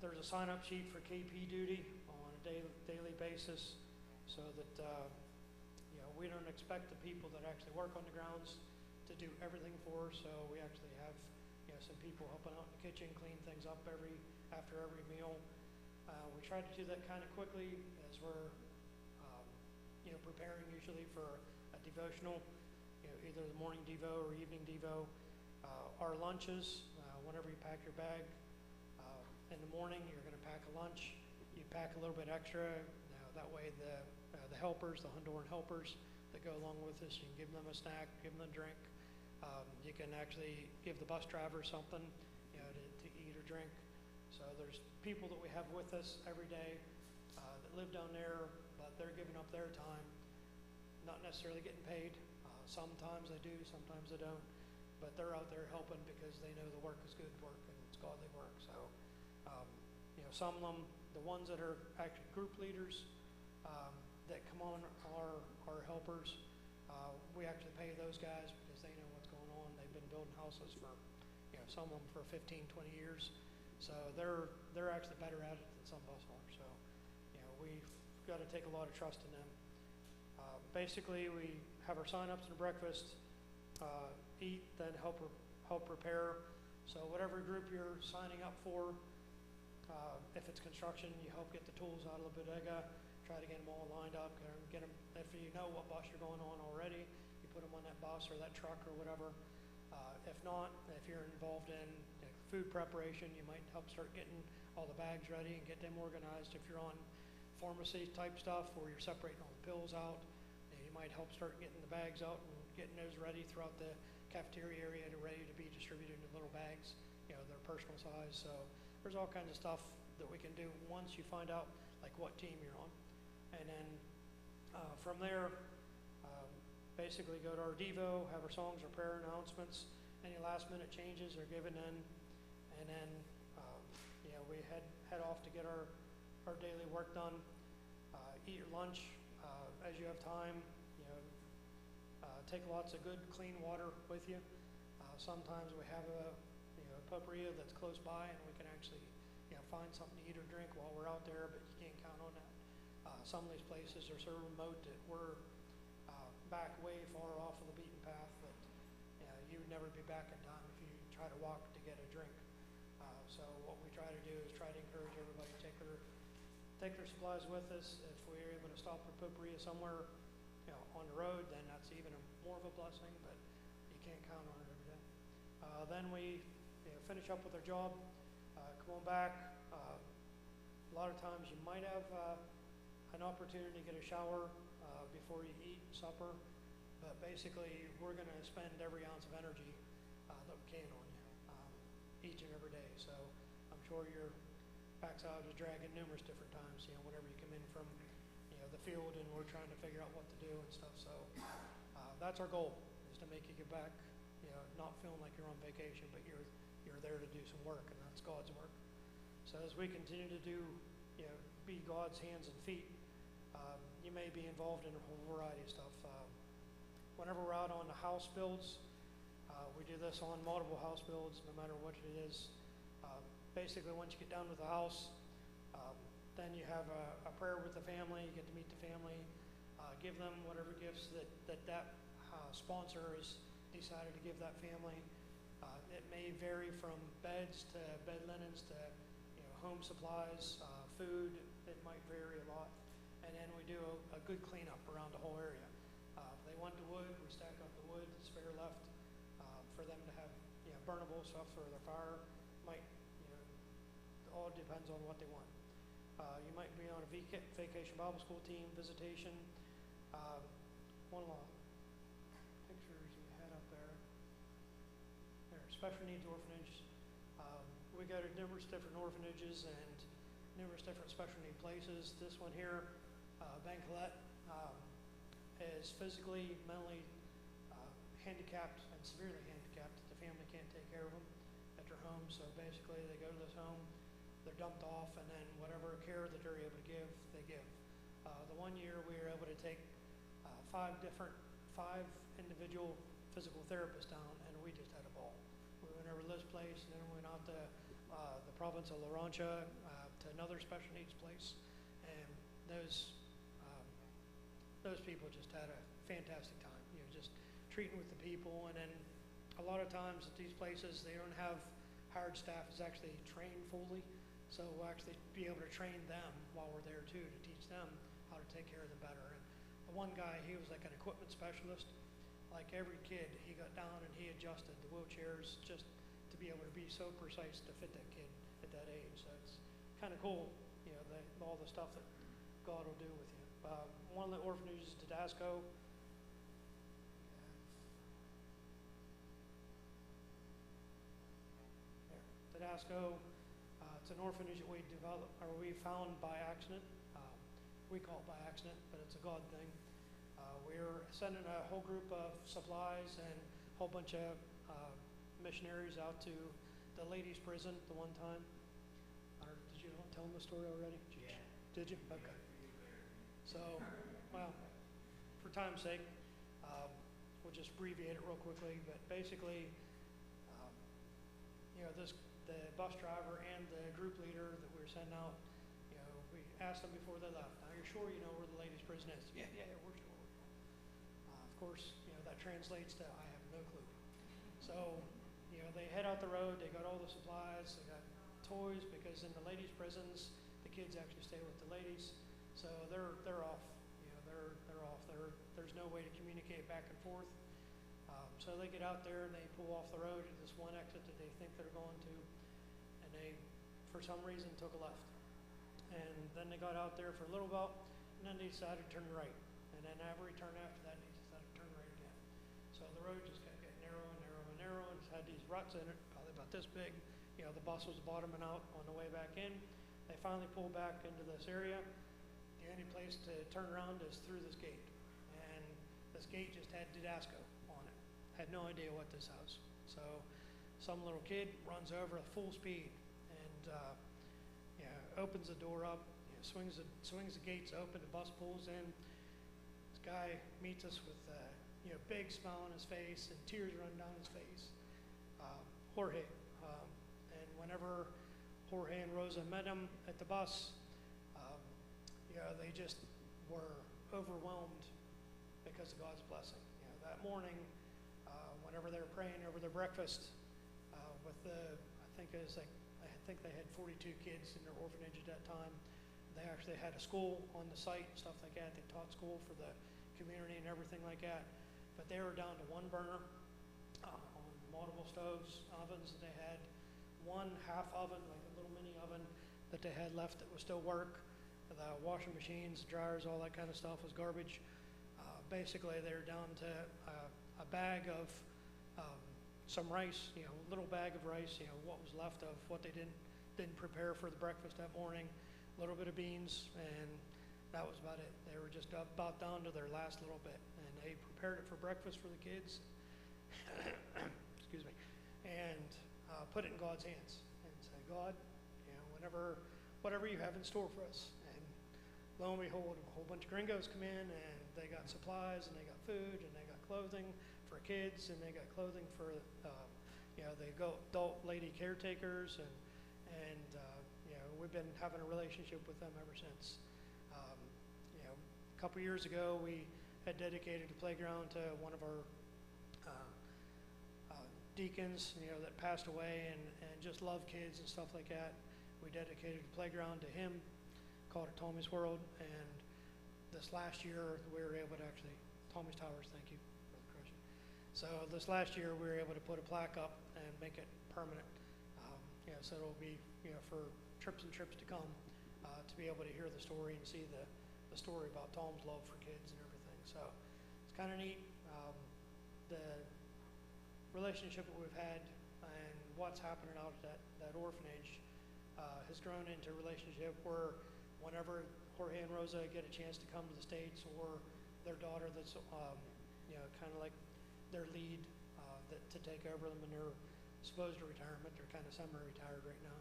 There's a sign-up sheet for KP duty on a daily basis, so that we don't expect the people that actually work on the grounds to do everything for us. So we actually have some people helping out in the kitchen, clean things up after every meal. We try to do that kind of quickly as we're preparing usually for a devotional, either the morning devo or evening devo. Our lunches, whenever you pack your bag in the morning, you're going to pack a lunch. You pack a little bit extra. That way the helpers, the Honduran helpers that go along with us, you can give them a snack, give them a drink. You can actually give the bus driver something to eat or drink. So there's people that we have with us every day that live down there, but they're giving up their time, not necessarily getting paid. Sometimes they do, sometimes they don't, but they're out there helping because they know the work is good work and it's godly work. So some of them, the ones that are actually group leaders that come on are helpers. We actually pay those guys because they know what's going on. They've been building houses for, some of them for 15, 20 years. So they're actually better at it than some of us are. So, we've got to take a lot of trust in them. Basically, we have our sign-ups and breakfast, eat, then help prepare. So whatever group you're signing up for, if it's construction, you help get the tools out of the bodega, try to get them all lined up, get them, if you know what bus you're going on already, you put them on that bus or that truck or whatever. If not, if you're involved in food preparation, you might help start getting all the bags ready and get them organized. If you're on pharmacy type stuff where you're separating all the pills out, you might help start getting the bags out and getting those ready throughout the cafeteria area to ready to be distributed in little bags, their personal size. So there's all kinds of stuff that we can do once you find out like what team you're on. And then from there, basically go to our Devo, have our songs or prayer announcements. Any last minute changes are given in, and then we head off to get our daily work done. Eat your lunch as you have time. Take lots of good clean water with you. Sometimes we have a pulperia that's close by, and we can actually find something to eat or drink while we're out there, but you can't count on that. Some of these places are so remote that we're back way far off of the beaten path that you would never be back in time if you try to walk to get a drink. So what we try to do is try to encourage everybody to take their supplies with us. If we're able to stop at a pulperia somewhere on the road, then that's even more of a blessing, but you can't count on it every day. Then we finish up with our job, come on back. A lot of times you might have an opportunity to get a shower before you eat supper, but basically we're going to spend every ounce of energy that we can on you each and every day. So I'm sure your backside is dragging numerous different times, whenever you come in from the field and we're trying to figure out what to do and stuff. So that's our goal, is to make you get back, not feeling like you're on vacation, but you're there to do some work, and that's God's work. So as we continue to do, be God's hands and feet, you may be involved in a whole variety of stuff. Whenever we're out on the house builds, we do this on multiple house builds, no matter what it is. Basically, once you get done with the house, then you have a prayer with the family. You get to meet the family, give them whatever gifts that sponsor has decided to give that family. It may vary from beds to bed linens to home supplies, food. It might vary a lot. And then we do a good cleanup around the whole area. If they want the wood, we stack up the wood that's spare left for them to have burnable stuff for their fire. Might, it all depends on what they want. You might be on a vacation Bible school team visitation. One of the pictures we had up there. Special needs orphanage. We go to numerous different orphanages and numerous different special need places. This one here, Ben Collette, is physically, mentally handicapped and severely handicapped. The family can't take care of them at their home, so basically they go to this home, they're dumped off, and then whatever care that they're able to give, they give. The one year we were able to take five individual physical therapists down, and we just had a ball. We went over to this place, and then we went out to the province of La Rancha to another special needs place, and those people just had a fantastic time. Just treating with the people, and then a lot of times at these places they don't have hired staff is actually trained fully, so we'll actually be able to train them while we're there too, to teach them how to take care of them better. And the one guy, he was like an equipment specialist. Like every kid, he got down and he adjusted the wheelchairs just to be able to be so precise to fit that kid at that age. So it's kind of cool, all the stuff that God will do with you. One of the orphanages, Tedasco. Tedasco, it's an orphanage that we developed, or we found by accident. We call it by accident, but it's a God thing. We're sending a whole group of supplies and a whole bunch of missionaries out to the ladies' prison the one time. Did you tell them the story already? Did you? Okay. So, well, for time's sake, We'll just abbreviate it real quickly, but basically, the bus driver and the group leader that we were sending out, we asked them before they left, now you're sure you know where the ladies' prison is? Yeah, we're sure. Of course, that translates to I have no clue. So, they head out the road, they got all the supplies, they got toys, because in the ladies' prisons, the kids actually stay with the ladies. So they're off, they're off. There's no way to communicate back and forth. So they get out there and they pull off the road at this one exit that they think they're going to, and they, for some reason, took a left. And then they got out there for a little while, and then they decided to turn right. And then every turn after that, they decided to turn right again. So the road just kept getting narrow and narrow and narrow, and it's had these ruts in it, probably about this big. The bus was bottoming out on the way back in. They finally pulled back into this area. The only place to turn around is through this gate. And this gate just had Didasco on it. Had no idea what this was. So some little kid runs over at full speed and opens the door up, swings the gates open, the bus pulls in. This guy meets us with big smile on his face and tears run down his face. Jorge. And whenever Jorge and Rosa met him at the bus, they just were overwhelmed because of God's blessing. That morning, whenever they were praying over their breakfast, with I think they had 42 kids in their orphanage at that time. They actually had a school on the site, stuff like that. They taught school for the community and everything like that. But they were down to one burner on multiple stoves, ovens that they had. One half oven, like a little mini oven that they had left that was still work. The washing machines, dryers, all that kind of stuff was garbage. Basically, they're down to a bag of some rice, a little bag of rice, what was left of what they didn't prepare for the breakfast that morning, a little bit of beans, and that was about it. They were just about down to their last little bit, and they prepared it for breakfast for the kids. Excuse me, and put it in God's hands and say, God, whatever you have in store for us. And lo and behold, a whole bunch of gringos come in, and they got supplies, and they got food, and they got clothing for kids, and they got clothing for the adult lady caretakers, and we've been having a relationship with them ever since. A couple years ago, we had dedicated a playground to one of our deacons, that passed away and just loved kids and stuff like that. We dedicated a playground to him, called it Tommy's World, and this last year we were able to actually, Tommy's Towers, thank you, Brother Crusher. So this last year we were able to put a plaque up and make it permanent. So it'll be, for trips and trips to come, to be able to hear the story and see the story about Tom's love for kids and everything. So it's kind of neat. The relationship that we've had and what's happening out at that orphanage has grown into a relationship where whenever Jorge and Rosa get a chance to come to the States, or their daughter that's kind of like their lead to take over them in their supposed retirement, they're kind of semi-retired right now.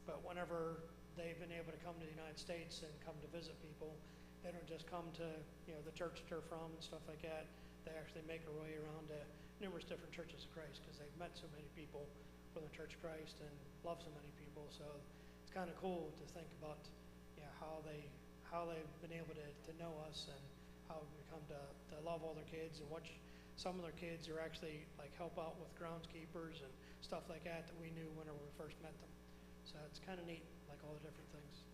But whenever they've been able to come to the United States and come to visit people, they don't just come to the church that they're from and stuff like that. They actually make their way around to numerous different churches of Christ because they've met so many people from the Church of Christ and love so many people. So it's kind of cool to think about how they've been able to know us and how we've come to love all their kids, and watch some of their kids are actually like help out with groundskeepers and stuff like that we knew whenever we first met them. So it's kind of neat, like all the different things.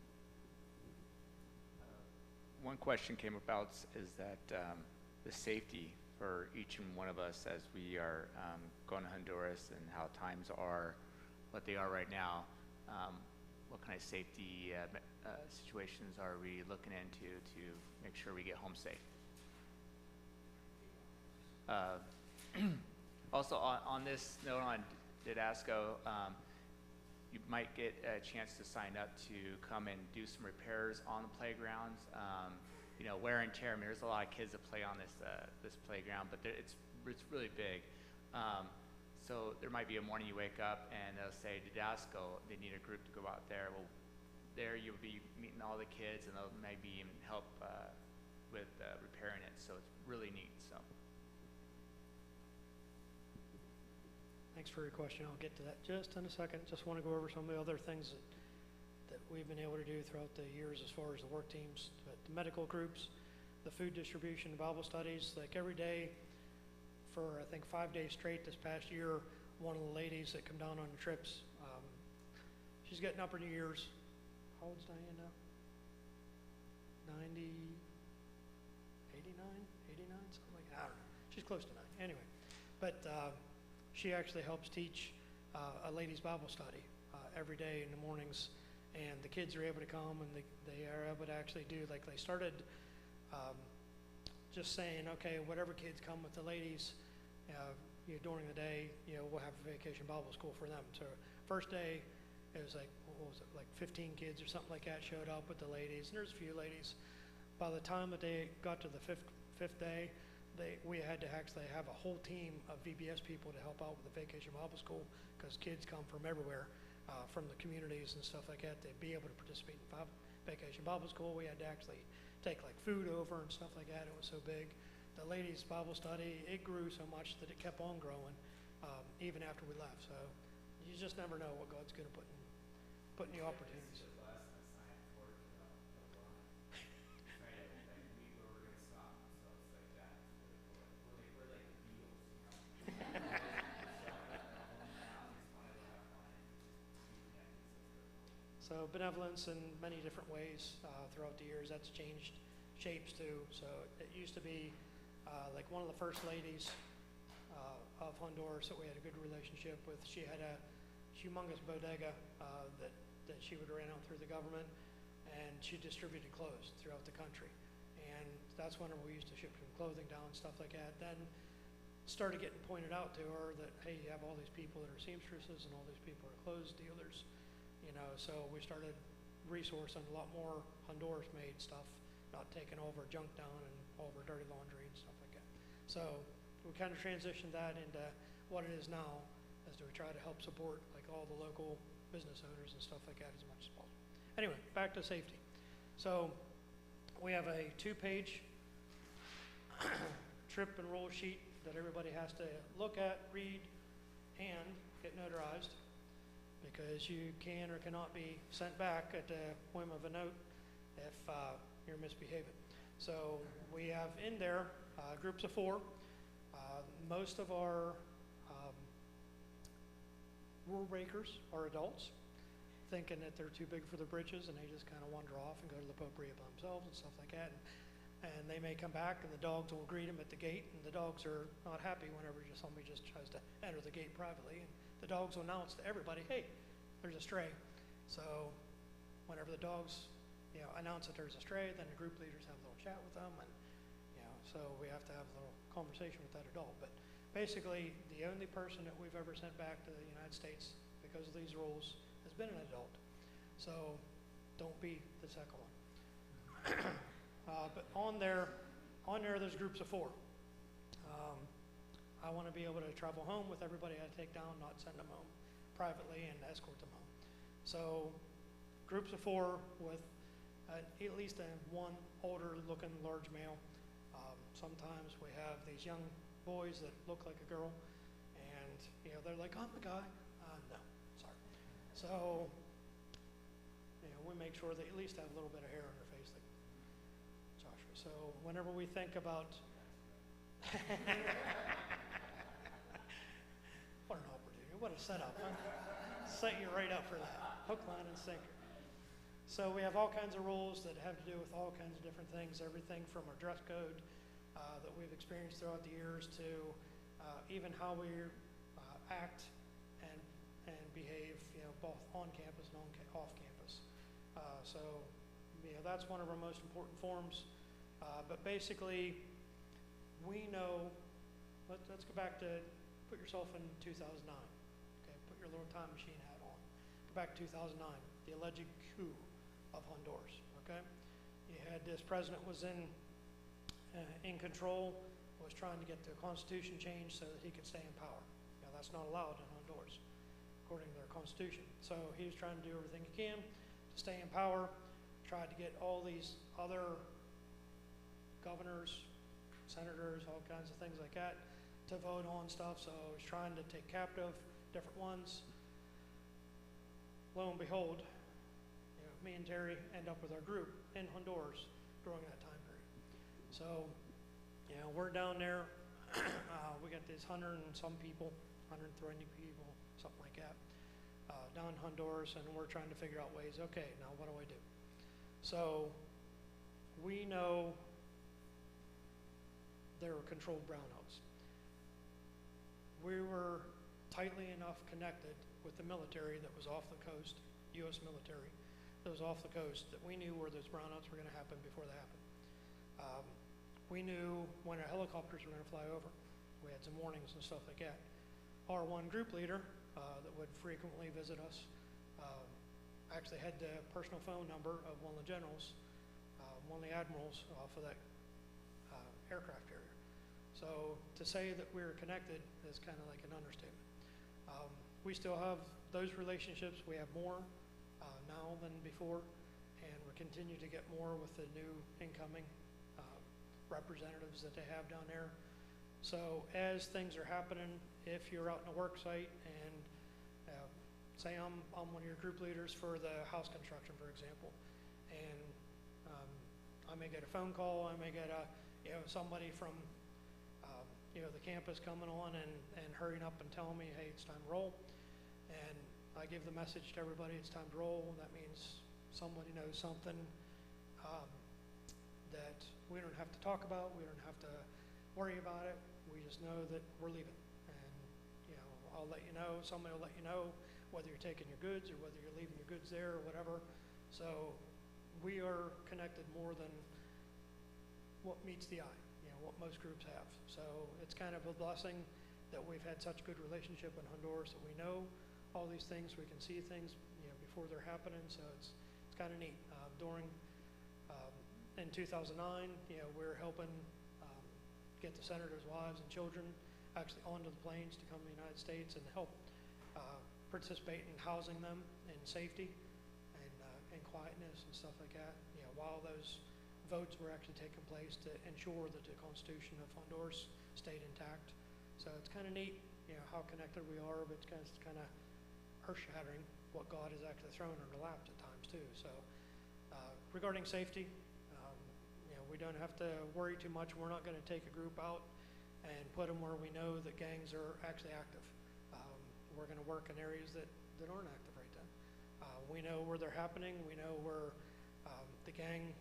One question came about is that the safety for each and one of us as we are going to Honduras, and how times are what they are right now. What kind of safety situations are we looking into to make sure we get home safe? Also, on this note on Didasco, you might get a chance to sign up to come and do some repairs on the playgrounds. Wear and tear. I mean, there's a lot of kids that play on this playground, but it's really big. So there might be a morning you wake up and they'll say Didasco, they need a group to go out there. Well, there you'll be meeting all the kids, and they'll maybe even help with repairing it, so it's really neat. So Thanks for your question. I'll get to that just in a second. Just want to go over some of the other things that we've been able to do throughout the years as far as the work teams, the medical groups, the food distribution, Bible studies. Like every day for, I think, 5 days straight this past year, one of the ladies that come down on the trips, she's getting up in years. How old's Diane now? 90, 89, 89, something like that. I don't know. She's close to 90. Anyway, but she actually helps teach a ladies' Bible study every day in the mornings, and the kids are able to come, and they are able to actually do, like they started just saying, okay, whatever kids come with the ladies, during the day, we'll have a vacation Bible school for them. So first day, it was like, what was it, like 15 kids or something like that showed up with the ladies, and there's a few ladies. By the time that they got to the fifth day, we had to actually have a whole team of VBS people to help out with the Vacation Bible School, because kids come from everywhere, from the communities and stuff like that, to be able to participate in Vacation Bible School. We had to actually take like food over and stuff like that. It was so big. The ladies' Bible study, it grew so much that it kept on growing, even after we left. So you just never know what God's going to put in the opportunities. So benevolence in many different ways throughout the years. That's changed shapes too. So it used to be like one of the first ladies of Honduras that we had a good relationship with. She had a humongous bodega that she would rent out through the government, and she distributed clothes throughout the country. And that's when we used to ship some clothing down and stuff like that. Then started getting pointed out to her that, hey, you have all these people that are seamstresses and all these people are clothes dealers. So we started resourcing a lot more Honduras-made stuff, not taking over junk down and over dirty laundry and stuff like that. So we kind of transitioned that into what it is now, as we try to help support like all the local business owners and stuff like that as much as possible. Anyway, back to safety. So we have a 2-page trip and roll sheet that everybody has to look at, read, and get notarized, because you can or cannot be sent back at the whim of a note if you're misbehaving. So we have in there groups of 4. Most of our rule breakers are adults, thinking that they're too big for their britches, and they just kind of wander off and go to the potpourri by themselves and stuff like that. And they may come back, and the dogs will greet them at the gate, and the dogs are not happy whenever somebody just tries to enter the gate privately. And the dogs will announce to everybody, hey, there's a stray. So whenever the dogs, announce that there's a stray, then the group leaders have a little chat with them, and so we have to have a little conversation with that adult. But basically, the only person that we've ever sent back to the United States because of these rules has been an adult. So don't be the second one. But on there, there's groups of 4. I want to be able to travel home with everybody I take down, not send them home privately and escort them home. So groups of 4 with at least one older looking large male. Sometimes we have these young boys that look like a girl, and they're like, I'm a guy. No, sorry. So we make sure they at least have a little bit of hair on their face like Joshua. So whenever we think about what an opportunity, what a setup, huh? Set you right up for that. Hook, line, and sinker. So we have all kinds of rules that have to do with all kinds of different things, everything from our dress code that we've experienced throughout the years to even how we act and behave, both on campus and off campus. So that's one of our most important forms. But basically, we know, let's go back to put yourself in 2009. Okay, put your little time machine hat on. Go back to 2009, the alleged coup of Honduras. Okay, you had this president was in control, was trying to get the constitution changed so that he could stay in power. That's not allowed in Honduras, according to their constitution. So he was trying to do everything he can to stay in power, tried to get all these other governors, senators, all kinds of things like that to vote on stuff. So I was trying to take captive different ones. Lo and behold, me and Terry end up with our group in Honduras during that time period. So, we're down there. We got these 100 and some people, 120 people, something like that, down in Honduras, and we're trying to figure out ways, okay, now what do I do? So, we know there were controlled brownouts. We were tightly enough connected with the military that was off the coast, U.S. military, that was off the coast, that we knew where those brownouts were going to happen before they happened. We knew when our helicopters were going to fly over. We had some warnings and stuff like that. Our one group leader that would frequently visit us actually had the personal phone number of one of the generals, one of the admirals off of that aircraft carrier. So to say that we were connected is kind of like an understatement. We still have those relationships. We have more now than before, and we continue to get more with the new incoming representatives that they have down there. So as things are happening, if you're out in a work site and say I'm one of your group leaders for the house construction, for example, and I may get a phone call, I may get somebody from the campus coming on and hurrying up and telling me, hey, it's time to roll. And I give the message to everybody, it's time to roll. That means somebody knows something that we don't have to talk about, we don't have to worry about it. We just know that we're leaving. And I'll let you know, somebody will let you know whether you're taking your goods or whether you're leaving your goods there or whatever. So we are connected more than what meets the eye, what most groups have. So it's kind of a blessing that we've had such good relationship in Honduras that we know all these things, we can see things before they're happening. So it's kind of neat. In 2009, we were helping get the senators' wives and children actually onto the planes to come to the United States and help participate in housing them in safety and quietness and stuff like that. While those votes were actually taking place to ensure that the Constitution of Honduras stayed intact. So it's kind of neat, how connected we are, but it's kind of earth-shattering what God has actually thrown in our laps at times too. So regarding safety, we don't have to worry too much. We're not going to take a group out and put them where we know that gangs are actually active. We're going to work in areas that aren't active right then. We know where they're happening. We know where the gang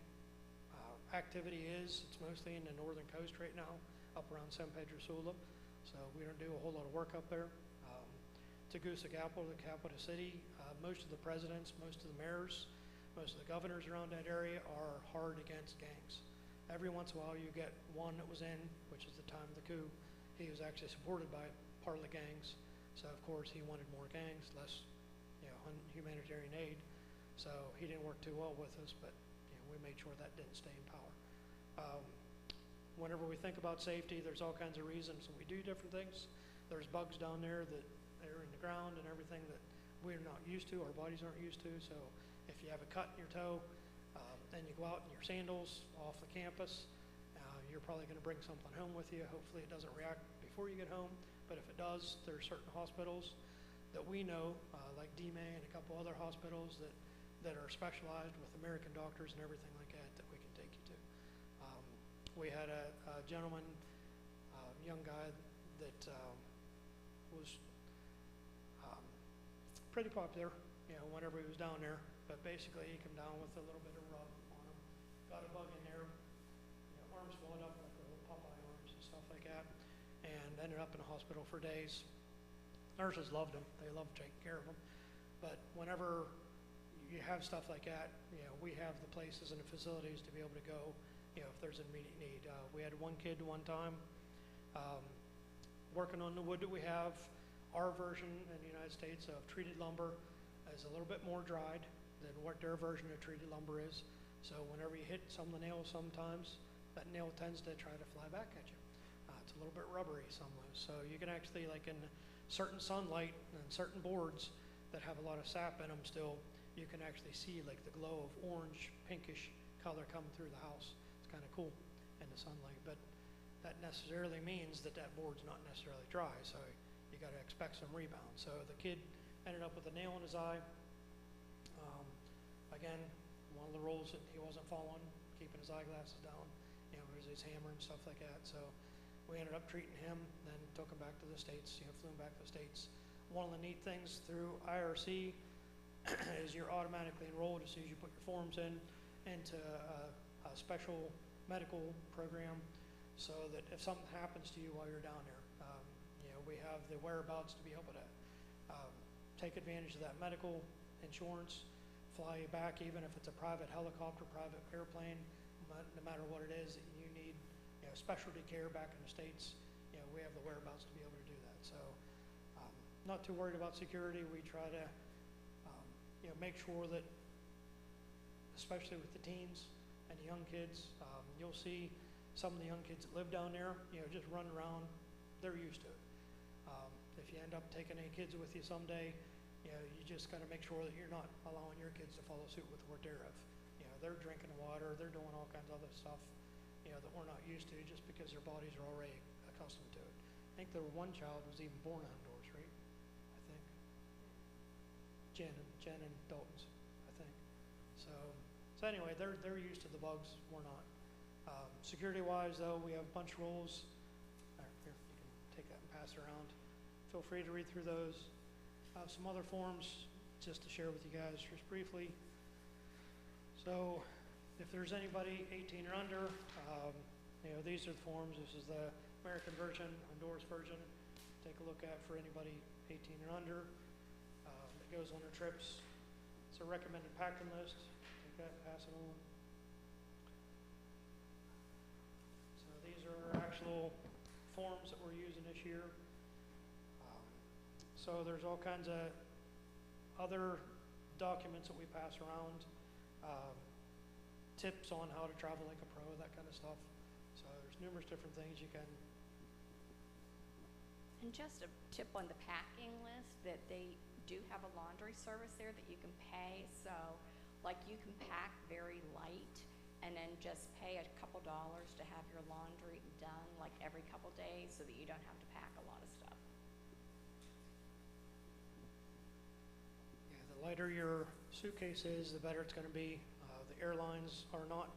activity is. It's mostly in the northern coast right now, up around San Pedro Sula. So we don't do a whole lot of work up there. Tegucigalpa, the capital city, most of the presidents, most of the mayors, most of the governors around that area are hard against gangs. Every once in a while you get one that was in, which is the time of the coup. He was actually supported by part of the gangs. So of course he wanted more gangs, less humanitarian aid. So he didn't work too well with us, but we made sure that didn't stay in power. Whenever we think about safety, there's all kinds of reasons we do different things. There's bugs down there that are in the ground and everything that we're not used to, our bodies aren't used to. So if you have a cut in your toe, and you go out in your sandals off the campus, you're probably going to bring something home with you. Hopefully it doesn't react before you get home, but if it does, there are certain hospitals that we know, like DMA and a couple other hospitals that are specialized with American doctors and everything like that we can take you to. We had a gentleman, young guy that was pretty popular, whenever he was down there, but basically he came down with a little bit of rub on him, got a bug in there, arms swelled up like little Popeye arms and stuff like that, and ended up in the hospital for days. Nurses loved him. They loved taking care of him. But whenever you have stuff like that, we have the places and the facilities to be able to go, if there's an immediate need. We had one kid one time working on the wood that we have. Our version in the United States of treated lumber is a little bit more dried than what their version of treated lumber is. So whenever you hit some of the nails sometimes, that nail tends to try to fly back at you. It's a little bit rubbery some of those. So you can actually, like in certain sunlight and certain boards that have a lot of sap in them still, you can actually see like the glow of orange, pinkish color coming through the house. It's kind of cool. in the sunlight, but that necessarily means that that board's not necessarily dry, so you gotta expect some rebound. So the kid ended up with a nail in his eye. Again, one of the rules that he wasn't following, keeping his eyeglasses down, you know, was his hammer and stuff like that. So we ended up treating him, then took him back to the States, you know, flew him back to the States. One of the neat things through IRC is you're automatically enrolled as soon as you put your forms in into a special medical program, so that if something happens to you while you're down there, you know, we have the whereabouts to be able to take advantage of that medical insurance, fly you back, even if it's a private helicopter, private airplane, no matter what it is that you need, you know, specialty care back in the States, you know, we have the whereabouts to be able to do that. So not too worried about security. We try to, you know, make sure that, especially with the teens and the young kids, you'll see some of the young kids that live down there, you know, just run around. They're used to it. If you end up taking any kids with you someday, you know, you just got to make sure that you're not allowing your kids to follow suit with what they're of. You know, they're drinking water, they're doing all kinds of other stuff, you know, that we're not used to, just because their bodies are already accustomed to it. I think there were one child was even born in Honduras, right? I think. Jen and Dalton's, I think. So anyway, they're used to the bugs. We're not. Security-wise, though, we have a bunch of rules. Here, you can take that and pass it around. Feel free to read through those. Some other forms just to share with you guys just briefly. So if there's anybody 18 or under, you know, these are the forms. This is the American version, Honduras version. Take a look at for anybody 18 or under. It goes on their trips. It's a recommended packing list. Take that, pass it on. So these are our actual forms that we're using this year. So there's all kinds of other documents that we pass around, tips on how to travel like a pro, that kind of stuff. So there's numerous different things you can. And just a tip on the packing list, that they do have a laundry service there that you can pay. So like you can pack very light and then just pay a couple dollars to have your laundry done like every couple days, so that you don't have to pack a lot of stuff. The lighter your suitcase is, the better it's going to be. The airlines are not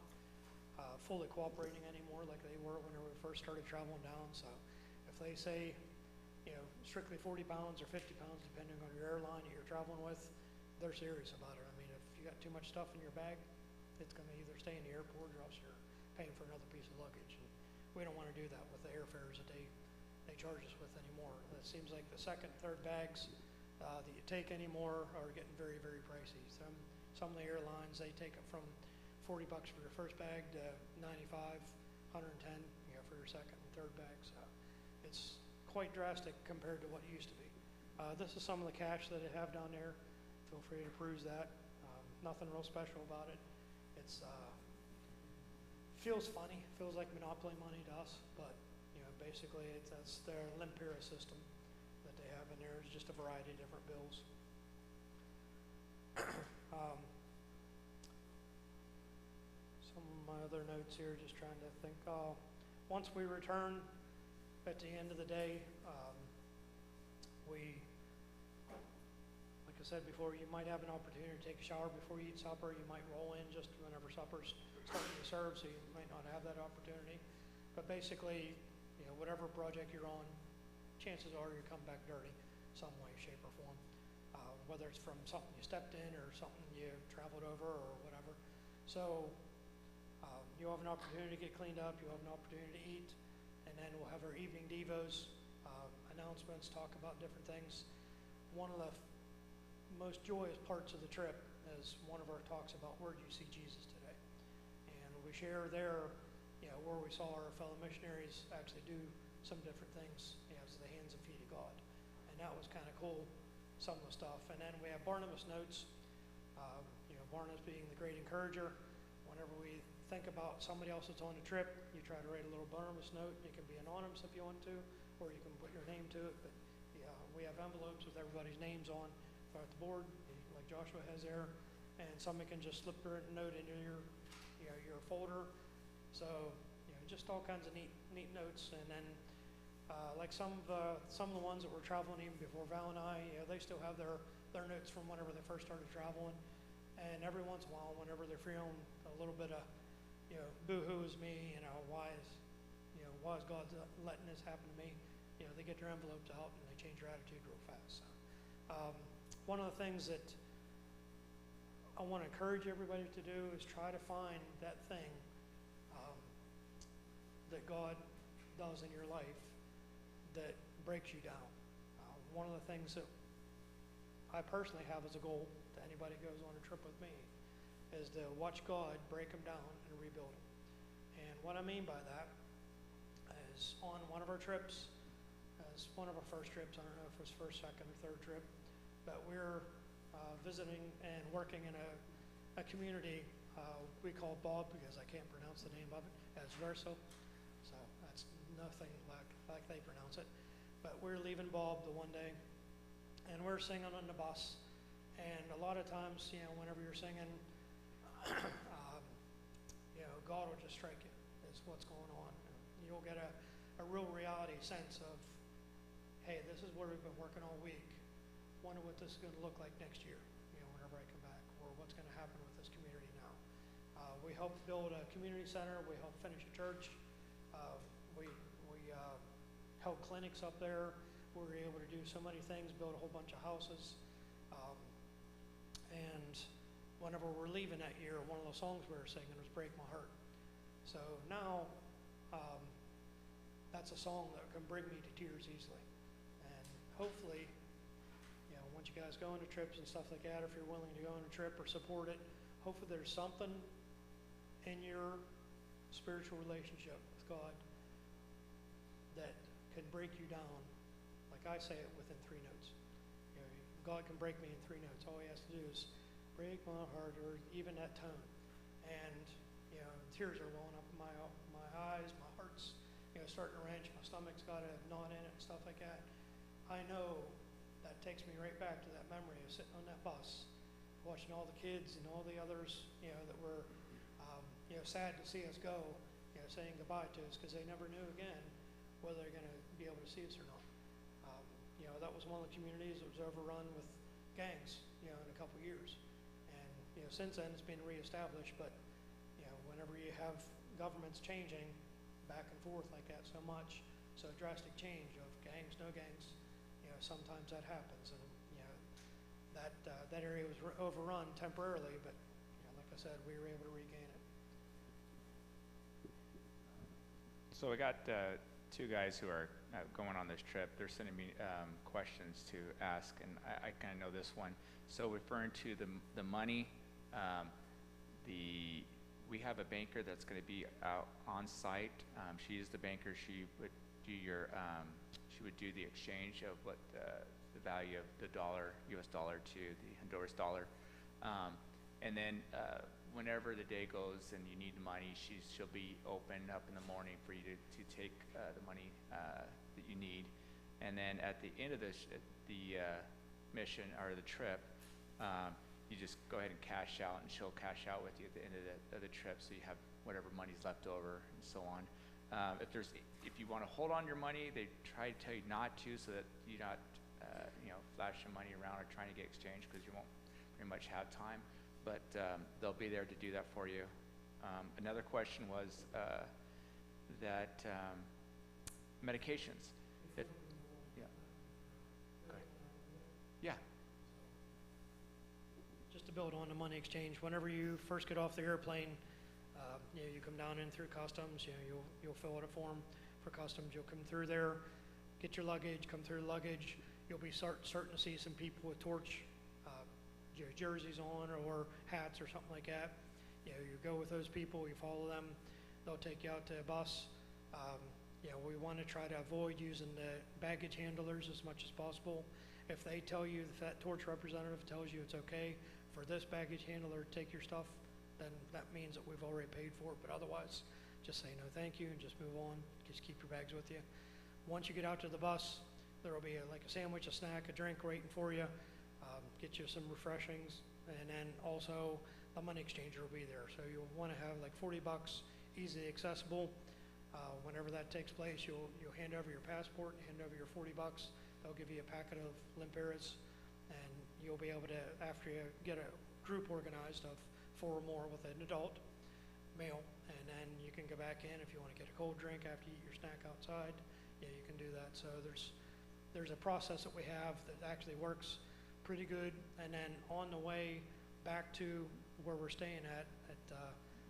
fully cooperating anymore like they were when we first started traveling down. So if they say, you know, strictly 40 pounds or 50 pounds, depending on your airline that you're traveling with, they're serious about it. I mean, if you got too much stuff in your bag, it's going to either stay in the airport or else you're paying for another piece of luggage. And we don't want to do that with the airfares that they charge us with anymore. It seems like the second, third bags that you take anymore are getting very, very pricey. Some of the airlines, they take it from $40 for your first bag to $95, $110, you know, for your second and third bag. So it's quite drastic compared to what it used to be. This is some of the cash that I have down there. Feel free to peruse that. Nothing real special about it. It's feels funny. Feels like Monopoly money to us, but you know, basically that's their Limpera system that they have in there. It's just a variety of different bills. Some of my other notes here, just trying to think. Once we return, at the end of the day, we, like I said before, you might have an opportunity to take a shower before you eat supper. You might roll in just whenever supper's starting to serve, so you might not have that opportunity. But basically, you know, whatever project you're on, chances are you come back dirty some way, shape, or form. Whether it's from something you stepped in or something you traveled over or whatever. So you'll have an opportunity to get cleaned up, you'll have an opportunity to eat, and then we'll have our evening devos, announcements, talk about different things. One of the most joyous parts of the trip is one of our talks about where do you see Jesus today? And we share there, you know, where we saw our fellow missionaries actually do some different things, you know, as the hands and feet of God. And that was kind of cool, some of the stuff. And then we have Barnabas notes, you know, Barnabas being the great encourager. Whenever we think about somebody else that's on the trip, you try to write a little Barnabas note. It can be anonymous if you want to, or you can put your name to it. But yeah, we have envelopes with everybody's names on throughout the board, like Joshua has there. And somebody can just slip their note into your, you know, your folder. So, you know, just all kinds of neat notes. And then like some of the ones that were traveling even before Val and I, they still have their notes from whenever they first started traveling. And every once in a while, whenever they're feeling a little bit of, boo-hoo is me, why is God letting this happen to me? They get their envelopes out and they change their attitude real fast. So, one of the things that I want to encourage everybody to do is try to find that thing that God does in your life that breaks you down. One of the things that I personally have as a goal to anybody who goes on a trip with me is to watch God break them down and rebuild them. And what I mean by that is on one of our trips, as one of our first trips, I don't know if it was first, second, or third trip, but we're visiting and working in a community we call Bob because I can't pronounce the name of it, as Verso. So that's nothing like they pronounce it. But we're leaving Bob the one day, and we're singing on the bus. And a lot of times, whenever you're singing, God will just strike you. Is what's going on. You'll get a real reality sense of, hey, this is where we've been working all week. Wonder what this is going to look like next year, whenever I come back, or what's going to happen with this community now. We helped build a community center. We helped finish a church. We held clinics up there. We were able to do so many things, build a whole bunch of houses. And whenever we're leaving that year, one of the songs we were singing was Break My Heart. So now that's a song that can bring me to tears easily. And hopefully, once you guys go on trips and stuff like that, if you're willing to go on a trip or support it, hopefully there's something in your spiritual relationship with God that can break you down. Like I say it within 3 notes. God can break me in 3 notes. All he has to do is break my heart, or even that tone. And tears are welling up in my eyes, my heart's starting to wrench, my stomach's got a knot in it and stuff like that. I know that takes me right back to that memory of sitting on that bus, watching all the kids and all the others, that were, sad to see us go, saying goodbye to us because they never knew again whether they're going to be able to see us or not. That was one of the communities that was overrun with gangs, in a couple of years. And, since then it's been reestablished, but, whenever you have governments changing back and forth like that so much, so drastic change of gangs, no gangs, sometimes that happens. And, that area was overrun temporarily, but, like I said, we were able to regain it. So we got 2 guys who are going on this trip. They're sending me questions to ask, and I kind of know this one. So referring to the money, we have a banker that's going to be out on site. She is the banker. She would do she would do the exchange of what the value of the U.S. dollar to the Honduras dollar, and then whenever the day goes and you need the money, she'll be open up in the morning for you to take the money that you need. And then at the end of the mission or the trip, you just go ahead and cash out, and she'll cash out with you at the end of the trip, so you have whatever money's left over and so on. If you want to hold on your money, they try to tell you not to, so that you're not flashing money around or trying to get exchange, because you won't pretty much have time. But they'll be there to do that for you. Another question was that medications. Yeah. Go ahead. Yeah. Just to build on the money exchange, whenever you first get off the airplane, you come down in through customs. You'll fill out a form for customs. You'll come through there, get your luggage, come through luggage. You'll be certain to see some people with torch jerseys on or hats or something like that. You go with those people, you follow them, they'll take you out to a bus. We want to try to avoid using the baggage handlers as much as possible. If they tell you, if that torch representative tells you it's okay for this baggage handler to take your stuff, then that means that we've already paid for it. But otherwise, just say no thank you and just move on. Just keep your bags with you. Once you get out to the bus, there will be like a sandwich, a snack, a drink waiting for you. Get you some refreshings, and then also the money exchanger will be there. So you'll want to have like $40, easily accessible. Whenever that takes place, you'll hand over your passport, hand over your $40. They'll give you a packet of limperas, and you'll be able to, after you get a group organized of 4 or more with an adult male, and then you can go back in if you want to get a cold drink after you eat your snack outside. Yeah, you can do that. So there's a process that we have that actually works pretty good. And then on the way back to where we're staying at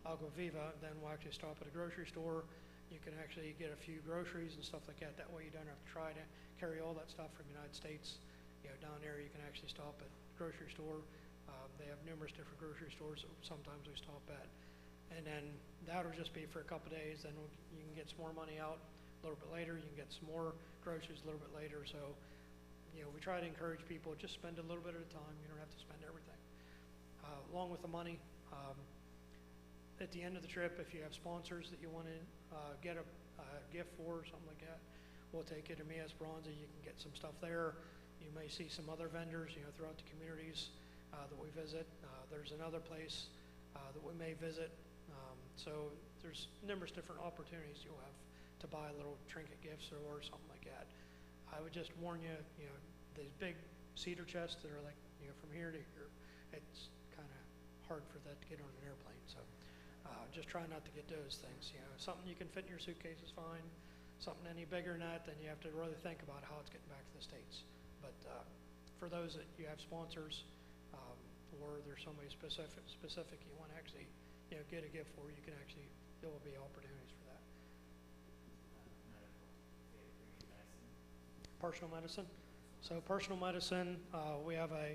Agua Viva, then we'll actually stop at a grocery store. You can actually get a few groceries and stuff like that. That way you don't have to try to carry all that stuff from the United States. You know, down there you can actually stop at a grocery store. They have numerous different grocery stores that sometimes we stop at. And then that'll just be for a couple of days. Then you can get some more money out a little bit later. You can get some more groceries a little bit later. So, you know, we try to encourage people, just spend a little bit at a time. You don't have to spend everything. Along with the money, at the end of the trip, if you have sponsors that you want to get a gift for or something like that, we'll take you to Mias Bronze. You can get some stuff there. You may see some other vendors, you know, throughout the communities that we visit. There's another place that we may visit. So there's numerous different opportunities you'll have to buy little trinket gifts or something like that. I would just warn you, you know, these big cedar chests that are like, you know, from here to here, it's kind of hard for that to get on an airplane. So just try not to get those things. You know, something you can fit in your suitcase is fine. Something any bigger than that, then you have to really think about how it's getting back to the States. But for those that you have sponsors, or there's somebody specific you want to actually, you know, get a gift for, you can actually, there will be opportunities for that. Personal medicine. So personal medicine, we have a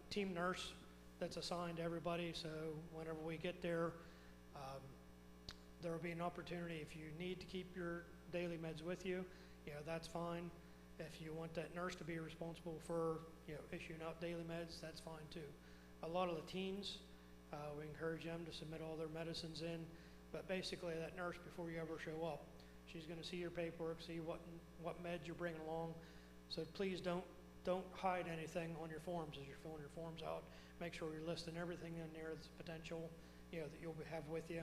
team nurse that's assigned to everybody. So whenever we get there, there will be an opportunity. If you need to keep your daily meds with you, you know, that's fine. If you want that nurse to be responsible for, you know, issuing out daily meds, that's fine too. A lot of the teens, we encourage them to submit all their medicines in, but basically that nurse, before you ever show up, she's going to see your paperwork, see what meds you're bringing along. So please don't hide anything on your forms as you're filling your forms out. Make sure you're listing everything in there that's potential, you know, that you'll have with you.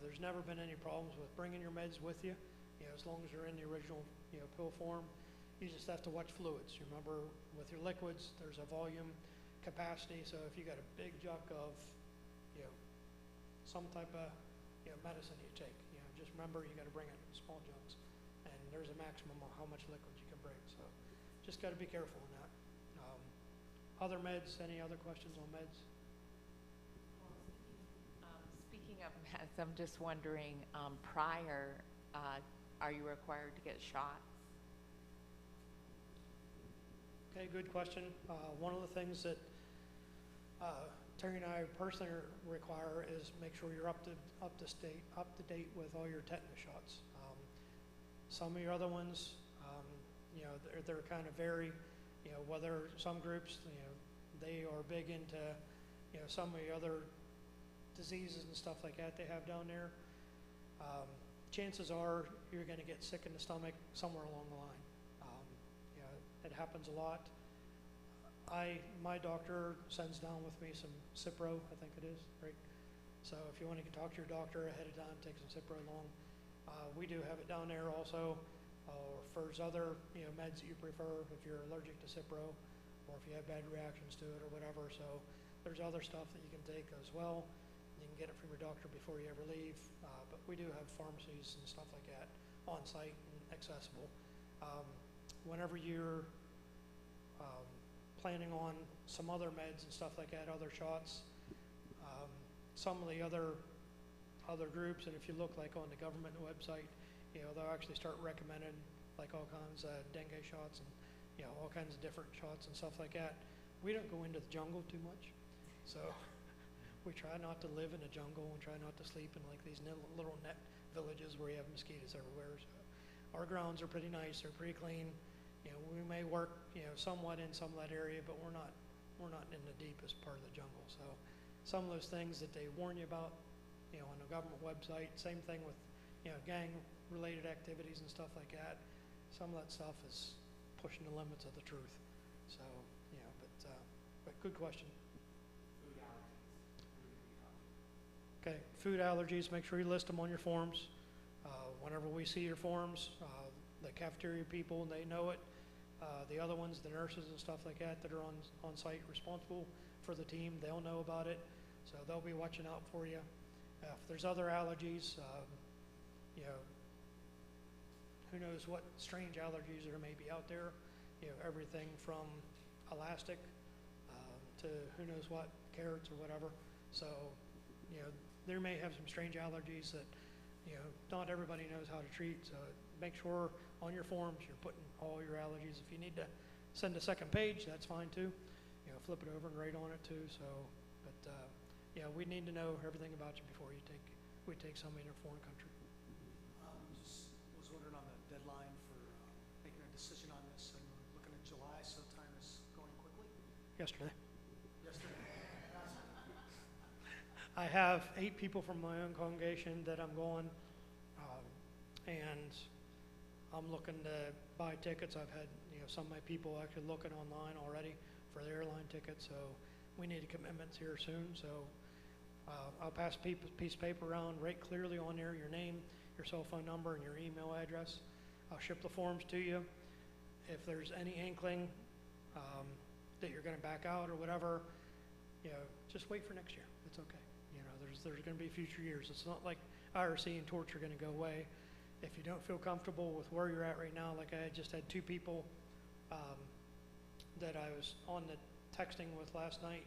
There's never been any problems with bringing your meds with you, you know, as long as they're in the original, you know, pill form. You just have to watch fluids. Remember, with your liquids, there's a volume capacity. So if you got a big jug of, you know, some type of, you know, medicine you take, you know, just remember you got to bring it in small jugs, and there's a maximum of how much liquids you can bring. So just got to be careful in that. Other meds? Any other questions on meds? Speaking of meds, I'm just wondering, prior, are you required to get shots? Okay, good question. One of the things that Terry and I personally require is make sure you're up to date with all your tetanus shots. Some of your other ones, you know, they're kind of vary. You know, whether some groups, you know, they are big into, you know, some of the other diseases and stuff like that they have down there. Chances are you're going to get sick in the stomach somewhere along the line. You know, it happens a lot. My doctor sends down with me some Cipro, I think it is, right? So if you want to talk to your doctor ahead of time, take some Cipro along. We do have it down there also. Or if there's other, you know, meds that you prefer, if you're allergic to Cipro, or if you have bad reactions to it or whatever. So there's other stuff that you can take as well. You can get it from your doctor before you ever leave. But we do have pharmacies and stuff like that on site and accessible. Whenever you're planning on some other meds and stuff like that, other shots, some of the other groups, and if you look like on the government website, you know, they'll actually start recommending like all kinds of dengue shots and, you know, all kinds of different shots and stuff like that. We don't go into the jungle too much, so we try not to live in the jungle and try not to sleep in like these little net villages where you have mosquitoes everywhere. So our grounds are pretty nice, they're pretty clean. You know, we may work, you know, somewhat in some of that area, but we're not in the deepest part of the jungle. So some of those things that they warn you about, you know, on the government website, same thing with, you know, gang-related activities and stuff like that. Some of that stuff is pushing the limits of the truth. So, you know, but good question. Food allergies. Okay, food allergies, make sure you list them on your forms. Whenever we see your forms, the cafeteria people, they know it. The other ones, the nurses and stuff like that that are on site responsible for the team, they'll know about it. So they'll be watching out for you. If there's other allergies, you know, who knows what strange allergies there may be out there. You know, everything from elastic to who knows what, carrots or whatever. So, you know, there may have some strange allergies that, you know, not everybody knows how to treat. So make sure on your forms you're putting all your allergies. If you need to send a second page, that's fine too. You know, flip it over and write on it too. So, but yeah, we need to know everything about you before we take somebody in a foreign country. Just was wondering on the deadline for making a decision on this. I'm looking at July, so time is going quickly. Yesterday. Yesterday. I have 8 people from my own congregation that I'm going, and I'm looking to buy tickets. I've had, you know, some of my people actually looking online already for the airline tickets, so we need commitments here soon. So I'll pass a piece of paper around, write clearly on there your name, your cell phone number, and your email address. I'll ship the forms to you. If there's any inkling that you're going to back out or whatever, you know, just wait for next year. It's okay. You know, there's going to be future years. It's not like IRC and torch are going to go away. If you don't feel comfortable with where you're at right now, like I just had 2 people that I was on the texting with last night,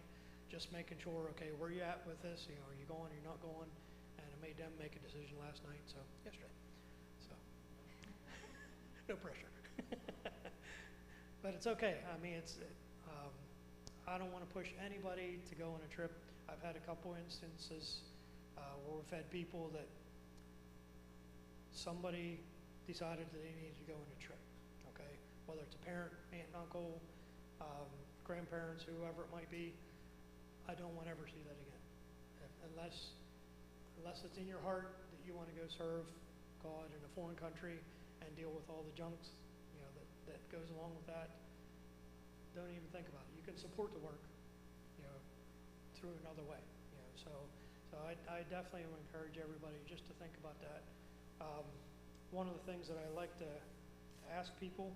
just making sure, okay, where you at with this? You know, are you going, are you not going? And I made them make a decision last night, so yesterday. So no pressure. But it's okay. I mean, it's I don't want to push anybody to go on a trip. I've had a couple instances where we've had people that somebody decided that they needed to go on a trip, okay? Whether it's a parent, aunt and uncle, grandparents, whoever it might be, I don't want to ever see that again. Unless it's in your heart that you want to go serve God in a foreign country and deal with all the junks, you know, that goes along with that, don't even think about it. You can support the work, you know, through another way, you know. So I definitely would encourage everybody just to think about that. One of the things that I like to ask people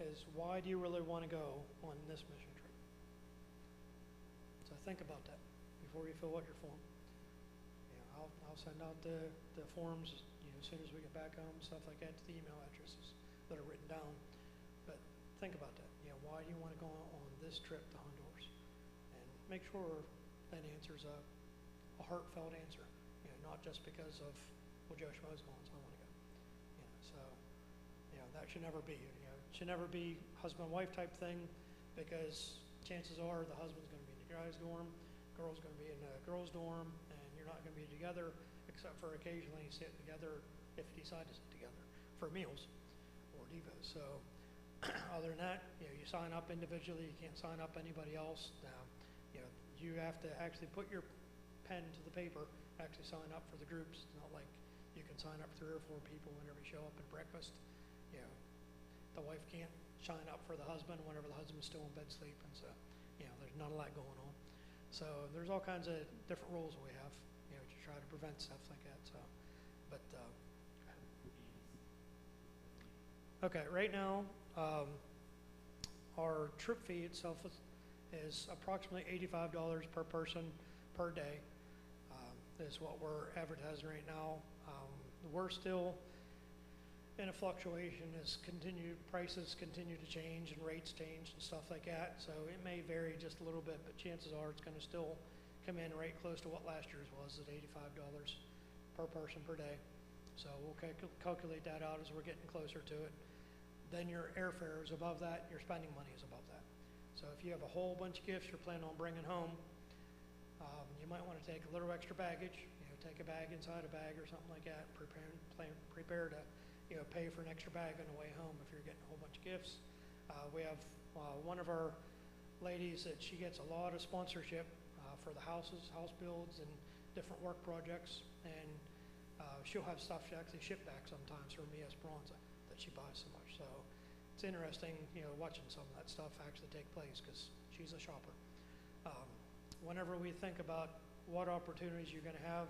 is, why do you really want to go on this mission trip? So think about that before you fill out your form. You know, I'll send out the forms, you know, as soon as we get back home, stuff like that, to the email addresses that are written down. But think about that. You know, why do you want to go on this trip to Honduras? And make sure that answer's a heartfelt answer. You know, not just because of, well, Joe Schmo's going, so I want to go. You know, so, you know, that should never be. You know, it should never be husband-wife type thing, because chances are the husband's going to be in the guy's dorm, girl's going to be in the girl's dorm, and you're not going to be together, except for occasionally sit together if you decide to sit together for meals or devos. So other than that, you know, you sign up individually. You can't sign up anybody else. You know, you have to actually put your pen to the paper, actually sign up for the groups. It's not like you can sign up 3 or 4 people whenever you show up at breakfast. You know, the wife can't sign up for the husband whenever the husband's still in bed sleeping. So, you know, there's not a lot going on. So there's all kinds of different rules we have, you know, to try to prevent stuff like that. So, but okay, right now, our trip fee itself is approximately $85 per person per day. Is what we're advertising right now. We're still in a fluctuation as prices continue to change and rates change and stuff like that. So it may vary just a little bit, but chances are it's going to still come in right close to what last year's was, at $85 per person per day. So we'll calculate that out as we're getting closer to it. Then your airfare is above that, your spending money is above that. So if you have a whole bunch of gifts you're planning on bringing home, you might want to take a little extra baggage, you know, take a bag inside a bag or something like that, prepare to, you know, pay for an extra bag on the way home if you're getting a whole bunch of gifts. We have one of our ladies that she gets a lot of sponsorship for the house builds and different work projects, and she'll have stuff she actually shipped back sometimes from Esperanza that she buys so much. So it's interesting, you know, watching some of that stuff actually take place, because she's a shopper. whenever we think about what opportunities you're gonna have,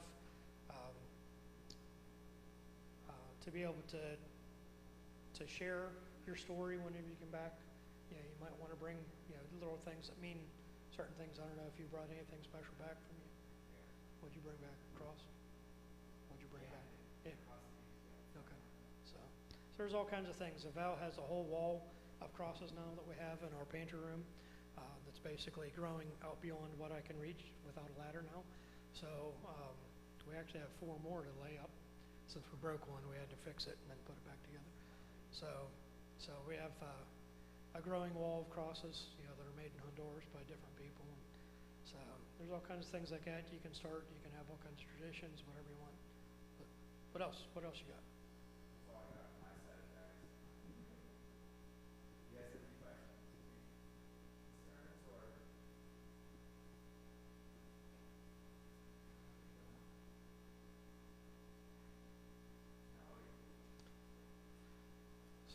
to be able to share your story whenever you come back, you know, you might wanna bring, you know, little things that mean certain things. I don't know if you brought anything special back from you. What'd you bring back? Cross? What'd you bring back? Yeah. Okay. So there's all kinds of things. Val has a whole wall of crosses now that we have in our pantry room. That's basically growing out beyond what I can reach without a ladder now. So we actually have 4 more to lay up. Since we broke one, we had to fix it and then put it back together. So we have a growing wall of crosses, you know, that are made in Honduras by different people. And so there's all kinds of things like that you can start. You can have all kinds of traditions, whatever you want. But what else? What else you got?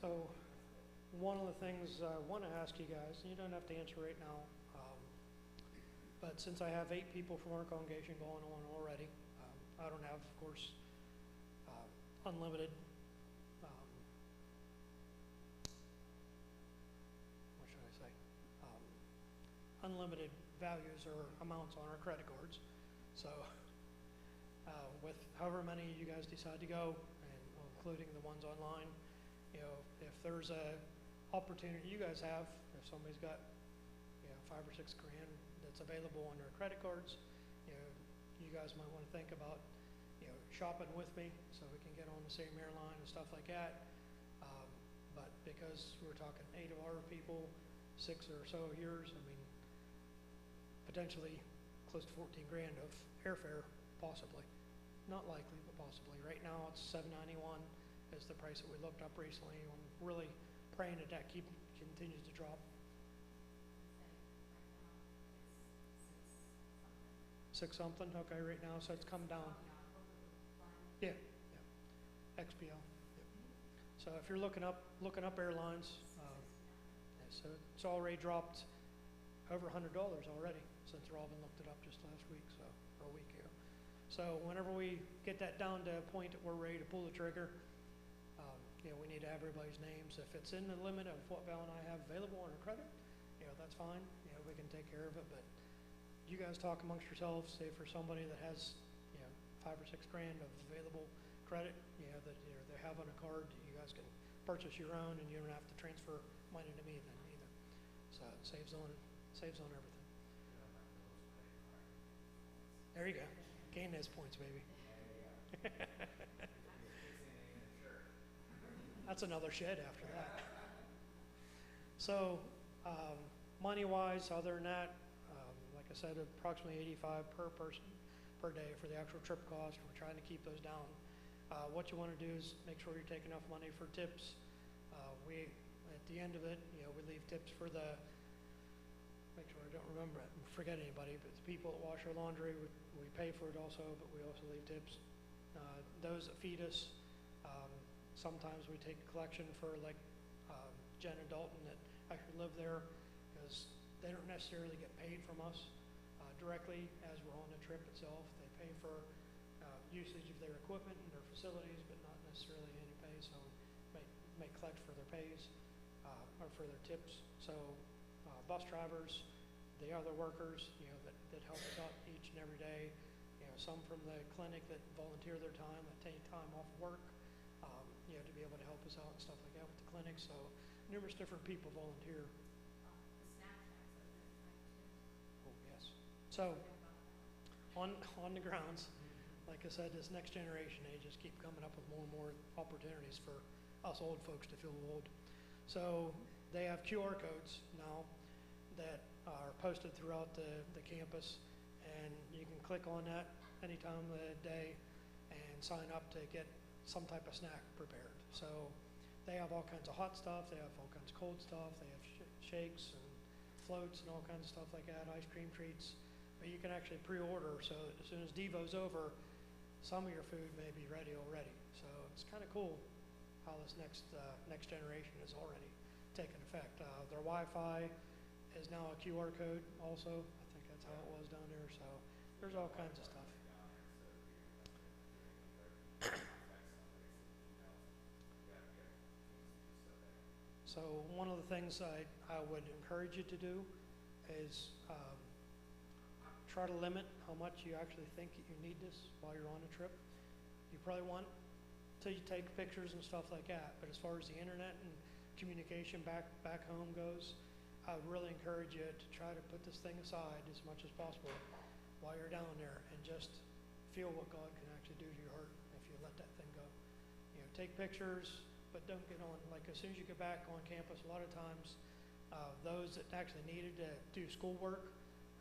So one of the things I want to ask you guys, and you don't have to answer right now, but since I have 8 people from our congregation going on already, I don't have, of course, unlimited, what should I say, unlimited values or amounts on our credit cards. So with however many you guys decide to go, and including the ones online, you know, if there's a opportunity you guys have, if somebody's got, you know, 5 or 6 grand that's available on their credit cards, you know, you guys might want to think about, you know, shopping with me so we can get on the same airline and stuff like that. But because we're talking 8 of our people, 6 or so of yours, I mean, potentially close to 14 grand of airfare, possibly. Not likely, but possibly. Right now it's $791 is the price that we looked up recently. I'm really praying that that continues to drop. Six something, okay, right now, so it's come down. Yeah, yeah. XPL. Yep. So if you're looking up airlines, yeah, so it's already dropped over $100 already since Robin looked it up just last week, so or a week ago. So whenever we get that down to a point that we're ready to pull the trigger, you know, we need to have everybody's names. If it's in the limit of what Val and I have available on our credit, you know, that's fine. You know, we can take care of it. But you guys talk amongst yourselves. Say for somebody that has, you know, 5 or 6 grand of available credit, you know, that they have on a card, you guys can purchase your own, and you don't have to transfer money to me then either. So it saves on everything. There you go. Gain those points, baby. That's another shed after that. So, money-wise, other than that, like I said, approximately $85 per person per day for the actual trip cost. We're trying to keep those down. What you want to do is make sure you're taking enough money for tips. We, at the end of it, you know, we leave tips for the, make sure I don't forget anybody, but the people that wash our laundry, we pay for it also, but we also leave tips. Those that feed us, sometimes we take a collection for like Jen and Dalton that actually live there, because they don't necessarily get paid from us directly as we're on the trip itself. They pay for usage of their equipment and their facilities, but not necessarily any pay, so may collect for their pays or for their tips. So bus drivers, the other workers, you know, that help us out each and every day, you know, some from the clinic that volunteer their time, that take time off work, you know, to be able to help us out and stuff like that with the clinic. So numerous different people volunteer. Oh, yes. So on the grounds, like I said, this next generation, they just keep coming up with more and more opportunities for us old folks to feel old. So they have QR codes now that are posted throughout the campus, and you can click on that any time of the day and sign up to get some type of snack prepared. So they have all kinds of hot stuff, they have all kinds of cold stuff, they have shakes and floats and all kinds of stuff like that, ice cream treats. But you can actually pre-order, so as soon as Devo's over, some of your food may be ready already. So it's kind of cool how this next generation is already taking effect. Their Wi-Fi is now a QR code also. I think that's how it was down there, so there's all kinds of stuff. So one of the things I would encourage you to do is try to limit how much you actually think you need this while you're on a trip. You probably want till you take pictures and stuff like that, but as far as the internet and communication back home goes, I would really encourage you to try to put this thing aside as much as possible while you're down there and just feel what God can actually do to your heart if you let that thing go. You know, take pictures, but don't get on, like as soon as you get back on campus, a lot of times those that actually needed to do schoolwork,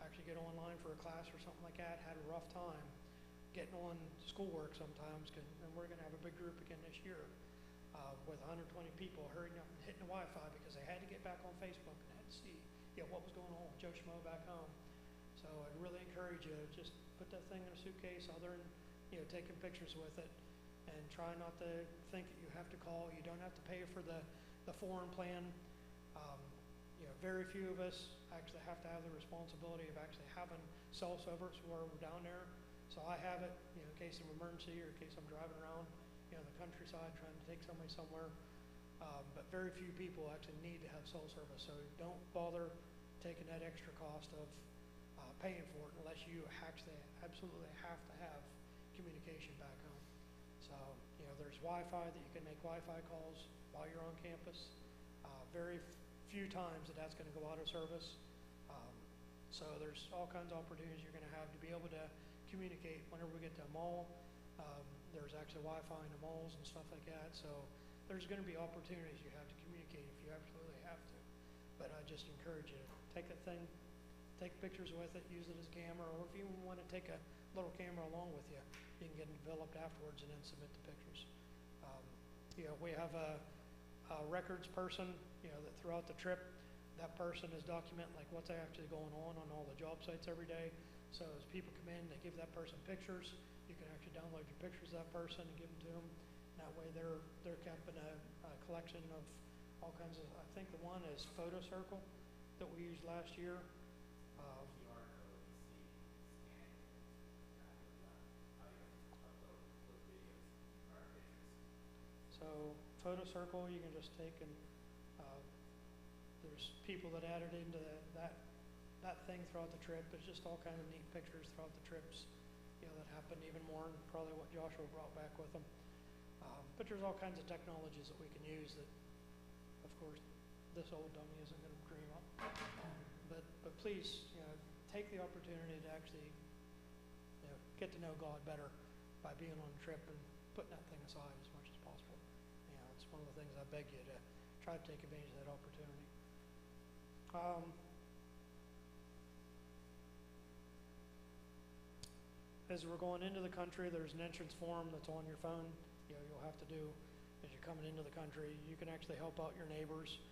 actually get online for a class or something like that, had a rough time getting on schoolwork sometimes, and we're going to have a big group again this year with 120 people hurrying up and hitting the Wi-Fi because they had to get back on Facebook and had to see what was going on with Joe Schmo back home. So I'd really encourage you to just put that thing in a suitcase other than taking pictures with it, and try not to think that you have to call. You don't have to pay for the foreign plan. Very few of us actually have to have the responsibility of actually having cell service while we're down there. So I have it, in case of emergency or in case I'm driving around, the countryside trying to take somebody somewhere. But very few people actually need to have cell service. So don't bother taking that extra cost of paying for it unless you actually absolutely have to have communication back home. So, there's Wi-Fi that you can make Wi-Fi calls while you're on campus. Very few times that's going to go out of service. So there's all kinds of opportunities you're going to have to be able to communicate whenever we get to a mall. There's actually Wi-Fi in the malls and stuff like that. So there's going to be opportunities you have to communicate if you absolutely have to. But I just encourage you to take that thing, take pictures with it, use it as a camera, or if you want to take a little camera along with you, you can get them developed afterwards and then submit the pictures. We have a records person, that throughout the trip, that person is documenting like what's actually going on all the job sites every day. So as people come in, they give that person pictures. You can actually download your pictures of that person and give them to them. That way they're kept in a collection of all kinds of, I think the one is Photo Circle that we used last year. So Photo Circle, you can just take and there's people that added into that thing throughout the trip. There's just all kinds of neat pictures throughout the trips, that happened even more than probably what Joshua brought back with him. But there's all kinds of technologies that we can use that, of course, this old dummy isn't going to dream up. But please, take the opportunity to actually, get to know God better by being on a trip and putting that thing aside as much as possible. It's one of the things I beg you to try to take advantage of that opportunity. As we're going into the country, there's an entrance form that's on your phone. You'll have to do as you're coming into the country. You can actually help out your neighbors.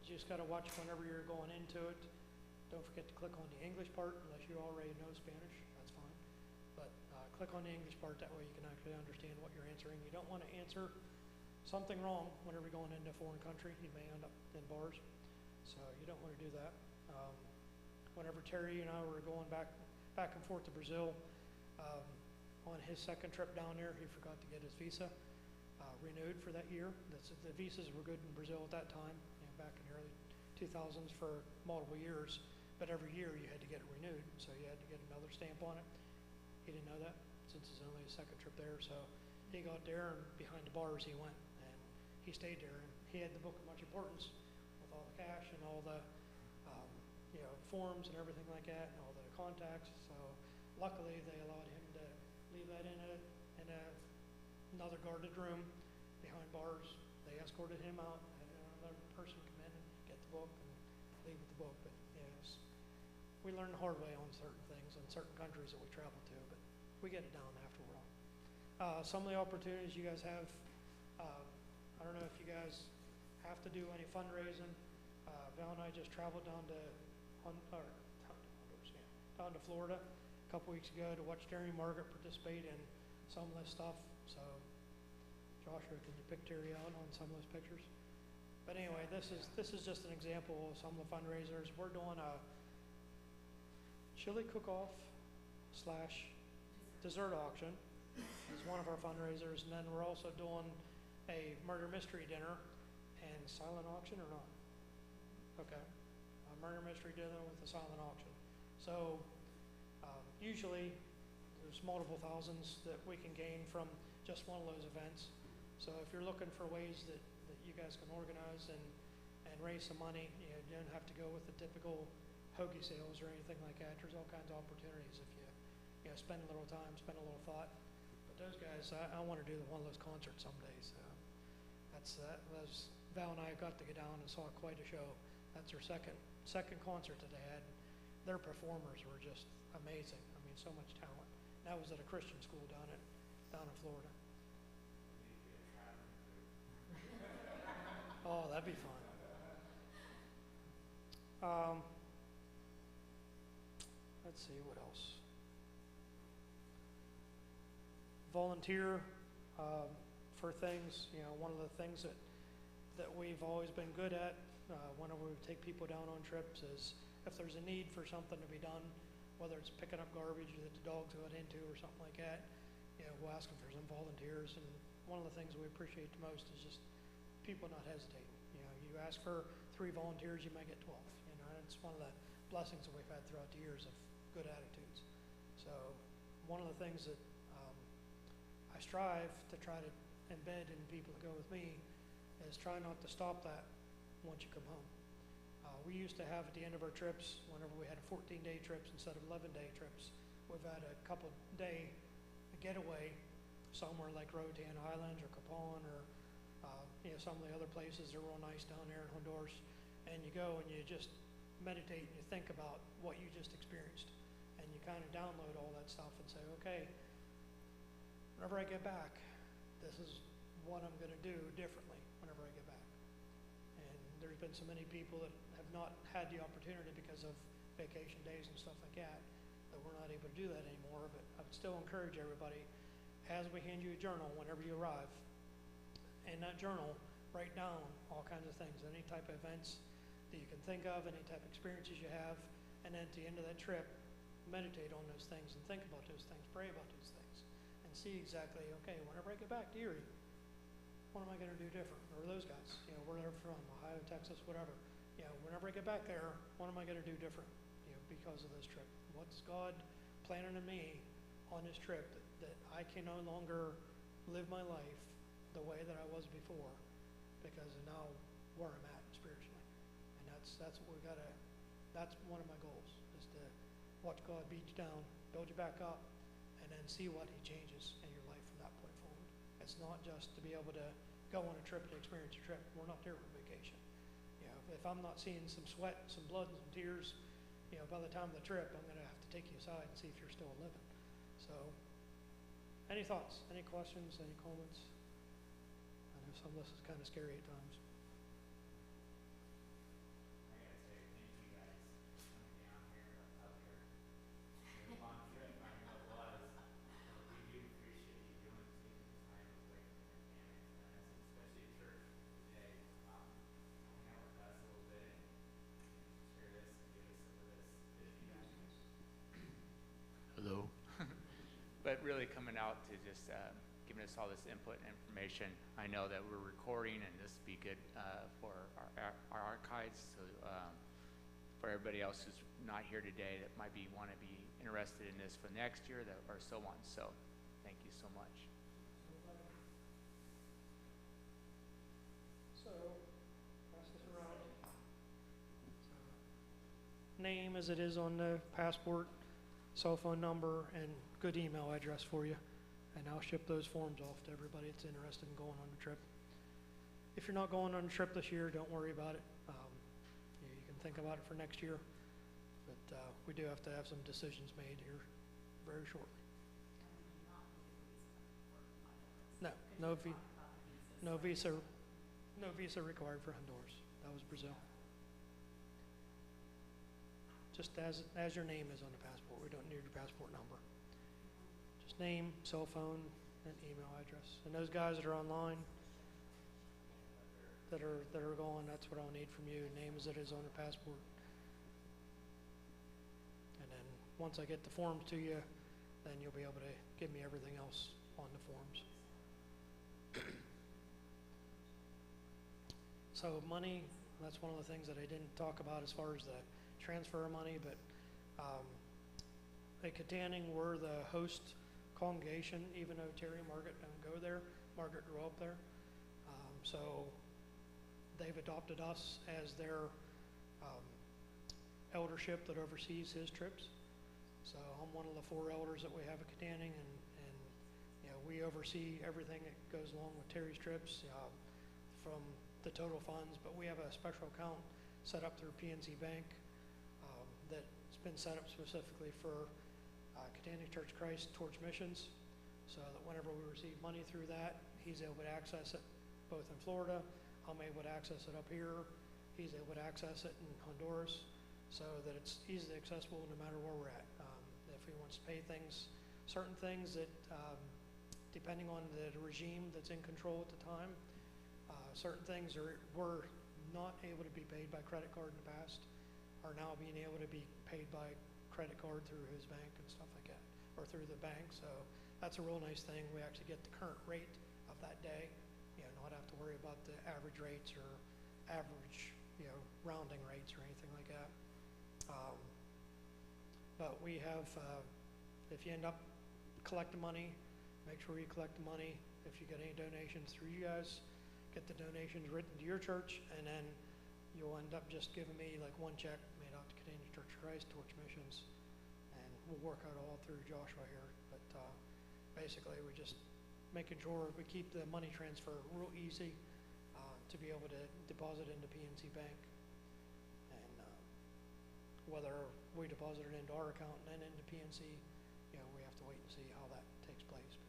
You just got to watch whenever you're going into it. Don't forget to click on the English part unless you already know Spanish. That's fine. But click on the English part. That way you can actually understand what you're answering. You don't want to answer something wrong whenever you're going into a foreign country. You may end up in bars. So you don't want to do that. Whenever Terry and I were going back and forth to Brazil, on his second trip down there, he forgot to get his visa renewed for that year. The visas were good in Brazil at that time, back in the early 2000s for multiple years, but every year you had to get it renewed, so you had to get another stamp on it. He didn't know that since it's only his second trip there, so he got there and behind the bars he went, and he stayed there, and he had the book of much importance with all the cash and all the forms and everything like that, and all the contacts. So luckily they allowed him to leave that in another guarded room behind bars. They escorted him out, had another person come in and get the book and leave with the book. But we learn the hard way on certain things in certain countries that we travel to, but we get it down after a while. Some of the opportunities you guys have, I don't know if you guys have to do any fundraising. Val and I just traveled down to Florida a couple weeks ago to watch Terry and Margaret participate in some of this stuff. So Joshua, can you pick Terry out on some of those pictures? But anyway, this is just an example of some of the fundraisers. We're doing a chili cook-off slash dessert auction is one of our fundraisers, and then we're also doing a murder mystery dinner and silent auction or not? Okay, a murder mystery dinner with a silent auction. So usually there's multiple thousands that we can gain from just one of those events. So if you're looking for ways that you guys can organize and raise some money, you don't have to go with the typical hoagie sales or anything like that. There's all kinds of opportunities if you spend a little time, spend a little thought. But those guys, I want to do one of those concerts someday. So Val and I got to get down and saw quite a show. That's their second concert that they had. Their performers were just amazing. I mean, so much talent. That was at a Christian school down in Florida. Oh, that'd be fun. Let's see, what else? Volunteer for things. One of the things that we've always been good at whenever we take people down on trips is if there's a need for something to be done, whether it's picking up garbage that the dogs got into or something like that, we'll ask them for some volunteers. And one of the things we appreciate the most is just people not hesitating. You ask for 3 volunteers, you might get 12. And it's one of the blessings that we've had throughout the years of good attitudes. So one of the things that I strive to try to embed in people that go with me is try not to stop that once you come home. We used to have at the end of our trips, whenever we had 14-day trips instead of 11-day trips, we've had a couple-day getaway somewhere like Roatan Highlands or Capon or some of the other places that are real nice down there in Honduras. And you go and you just meditate and you think about what you just experienced. And you kind of download all that stuff and say, okay, whenever I get back, this is what I'm going to do differently whenever I get back. And there's been so many people that have not had the opportunity because of vacation days and stuff like that we're not able to do that anymore. But I would still encourage everybody, as we hand you a journal whenever you arrive, in that journal, write down all kinds of things, any type of events that you can think of, any type of experiences you have, and then at the end of that trip, meditate on those things and think about those things, pray about those things, and see exactly, okay, whenever I get back to Erie, what am I going to do different? Or those guys, where they're from, Ohio, Texas, whatever. Whenever I get back there, what am I going to do different, because of this trip? What's God planning in me on this trip that I can no longer live my life the way that I was before because of now where I'm at spiritually. And that's what we gotta, that's one of my goals, is to watch God beat you down, build you back up, and then see what he changes in your life from that point forward. It's not just to be able to go on a trip to experience a trip. We're not there for vacation. If I'm not seeing some sweat, some blood, and some tears, by the time of the trip, I'm gonna have to take you aside and see if you're still living. So, any thoughts, any questions, any comments? I know some of this is kind of scary at times. I gotta say, thank you guys for coming down here, up here. It was a long trip, I know it was. But we do appreciate you doing, taking the time away from your families, and especially at church today. Hang out with us a little bit and share this and give us some of this that you guys do. Hello. But really coming out to just giving us all this input and information. I know that we're recording, and this would be good for our archives. So for everybody else who's not here today that might want to be interested in this for next year, or so on. So thank you so much. So, pass this around. Name as it is on the passport, cell phone number, and good email address for you. And I'll ship those forms off to everybody that's interested in going on the trip. If you're not going on a trip this year, don't worry about it. You can think about it for next year. But we do have to have some decisions made here very shortly. No visa required for Honduras. That was Brazil. Just as your name is on the passport. We don't need your passport number. Just name, cell phone, and email address. And those guys that are online that are going, that's what I'll need from you. Name as it is on the passport. And then once I get the forms to you, then you'll be able to give me everything else on the forms. So money, that's one of the things that I didn't talk about as far as the transfer of money, but at Katanning, we're the host congregation, even though Terry and Margaret don't go there. Margaret grew up there. So they've adopted us as their eldership that oversees his trips. So I'm one of the 4 elders that we have at Katanning, and you know, we oversee everything that goes along with Terry's trips from the total funds, but we have a special account set up through PNC Bank that's been set up specifically for Katanning Church of Christ towards missions, so that whenever we receive money through that, he's able to access it both in Florida. I'm able to access it up here. He's able to access it in Honduras, so that it's easily accessible no matter where we're at. If he wants to pay things, certain things that, depending on the regime that's in control at the time, certain things were not able to be paid by credit card in the past, are now being able to be paid by credit card through his bank and stuff like that, or through the bank. So that's a real nice thing. We actually get the current rate of that day, you know, not have to worry about the average rates or average, you know, rounding rates or anything like that. But we have, if you end up collecting money, make sure you collect the money. If you get any donations through you guys, get the donations written to your church, and then you'll end up just giving me like one check made out to Katanning Church of Christ towards missions, and we'll work out all through Joshua here. But basically, we're just making sure we keep the money transfer real easy to be able to deposit into PNC Bank, and whether we deposit it into our account and then into PNC, you know, we have to wait and see how that takes place.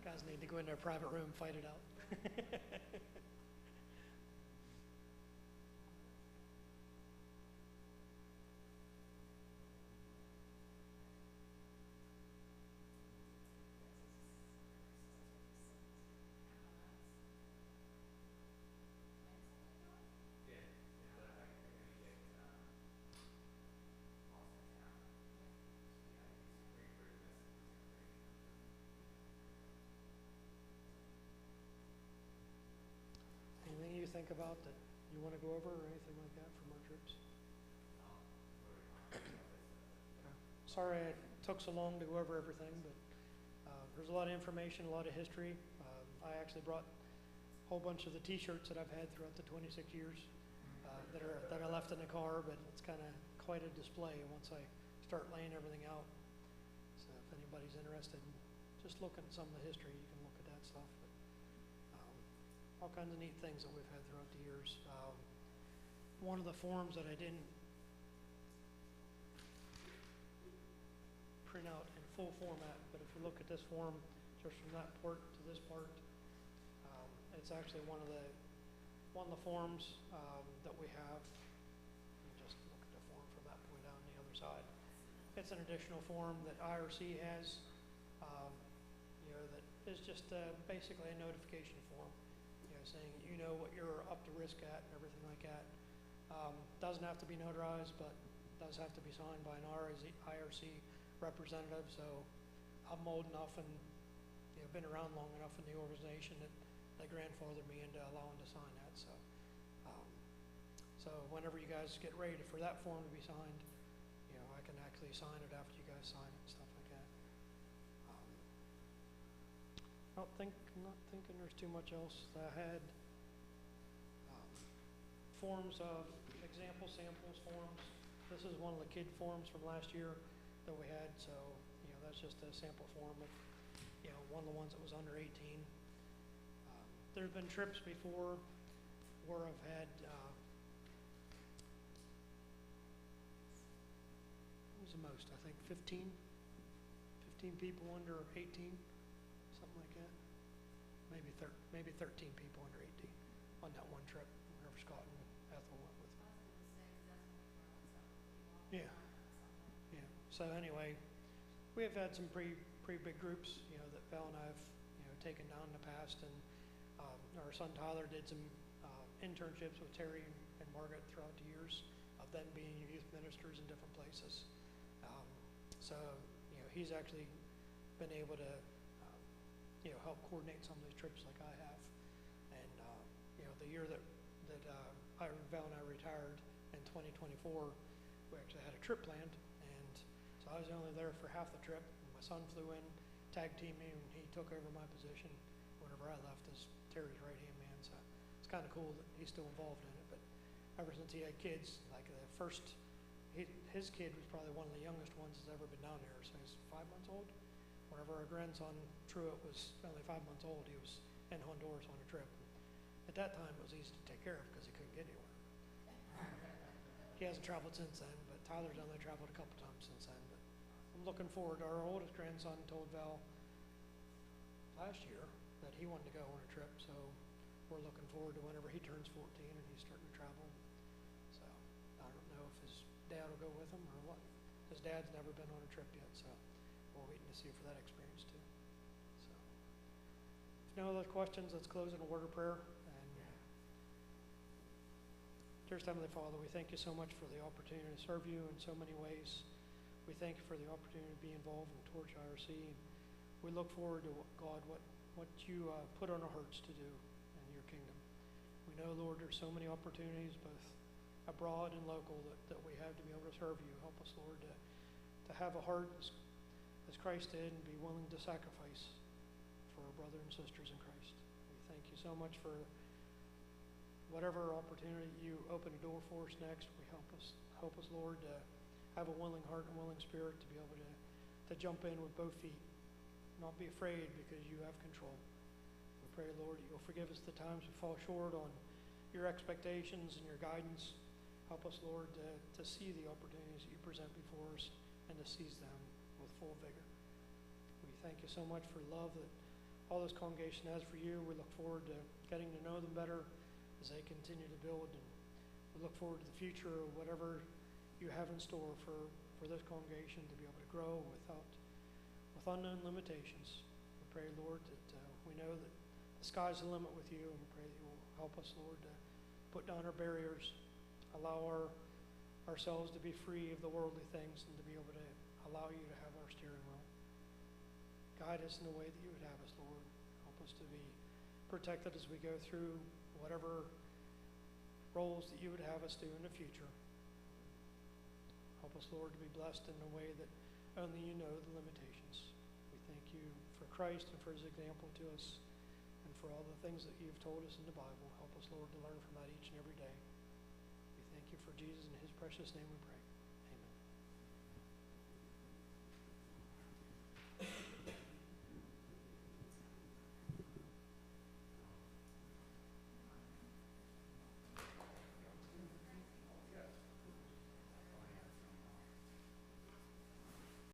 Guys need to go in their private room, fight it out. Anything you think about that you want to go over or anything like that from our trips? Okay. Sorry it took so long to go over everything, but there's a lot of information, a lot of history. I actually brought a whole bunch of the T-shirts that I've had throughout the 26 years that I left in the car, but it's kind of quite a display once I start laying everything out. So if anybody's interested in just looking at some of the history, you can look at that stuff. But, all kinds of neat things that we've had throughout the years. One of the forms that I didn't print out in full format, but if you look at this form, just from that part to this part, it's actually one of the forms that we have. You just look at the form from that point down the other side. It's an additional form that IRC has, you know, that is just basically a notification form, you know, saying you know what you're up to risk at and everything like that. Doesn't have to be notarized, but does have to be signed by an IRC representative. So I'm old enough and, you know, been around long enough in the organization that they grandfathered me into allowing to sign that. So, so whenever you guys get ready for that form to be signed, you know, I can actually sign it after you guys sign it and stuff like that. Not thinking there's too much else that I had. Forms of example samples forms. This is one of the kid forms from last year that we had. So, you know, that's just a sample form of, you know, one of the ones that was under 18. There's been trips before where I've had, what was the most? I think 15 people under 18, something like that. Maybe 13 people under 18 on that one trip whenever Scott and Ethel went with me. Yeah. So anyway, we have had some pretty big groups, you know, that Val and I have, taken down in the past, and our son Tyler did some internships with Terry and Margaret throughout the years of them being youth ministers in different places. So, he's actually been able to, help coordinate some of these trips like I have. And, the year that Val and I retired in 2024, we actually had a trip planned, and so I was only there for half the trip. My son flew in, tag teamed me, and he took over my position whenever I left as Terry's right-hand man. So it's kind of cool that he's still involved in it. But ever since he had kids, like his kid was probably one of the youngest ones that's ever been down there. So he's 5 months old. Whenever our grandson Truett was only 5 months old, he was in Honduras on a trip. At that time, it was easy to take care of because he couldn't get anywhere. He hasn't traveled since then, but Tyler's only traveled a couple times since then. But I'm looking forward. Our oldest grandson told Val last year that he wanted to go on a trip, so we're looking forward to whenever he turns 14 and he's starting to travel. So I don't know if his dad will go with him or what. His dad's never been on a trip yet, so we're waiting to see for that experience too. So if no other questions, let's close in a word of prayer. Dear Heavenly Father, we thank you so much for the opportunity to serve you in so many ways. We thank you for the opportunity to be involved in Torch IRC. We look forward to, God, what you put on our hearts to do in your kingdom. We know, Lord, there's so many opportunities, both abroad and local, that we have to be able to serve you. Help us, Lord, to have a heart as Christ did and be willing to sacrifice for our brothers and sisters in Christ. We thank you so much for whatever opportunity you open a door for us next. We help us, Lord, to have a willing heart and willing spirit to be able to jump in with both feet, not be afraid because you have control. We pray, Lord, that you'll forgive us the times we fall short on your expectations and your guidance. Help us, Lord, to see the opportunities that you present before us and to seize them with full vigor. We thank you so much for love that all this congregation has for you. We look forward to getting to know them better as they continue to build, and we look forward to the future of whatever you have in store for this congregation to be able to grow with unknown limitations. We pray, Lord, that we know that the sky's the limit with you, and we pray that you will help us, Lord, to put down our barriers, allow ourselves to be free of the worldly things, and to be able to allow you to have our steering wheel. Guide us in the way that you would have us, Lord. Help us to be protected as we go through whatever roles that you would have us do in the future. Help us, Lord, to be blessed in a way that only you know the limitations. We thank you for Christ and for his example to us and for all the things that you've told us in the Bible. Help us, Lord, to learn from that each and every day. We thank you for Jesus. In his precious name we pray.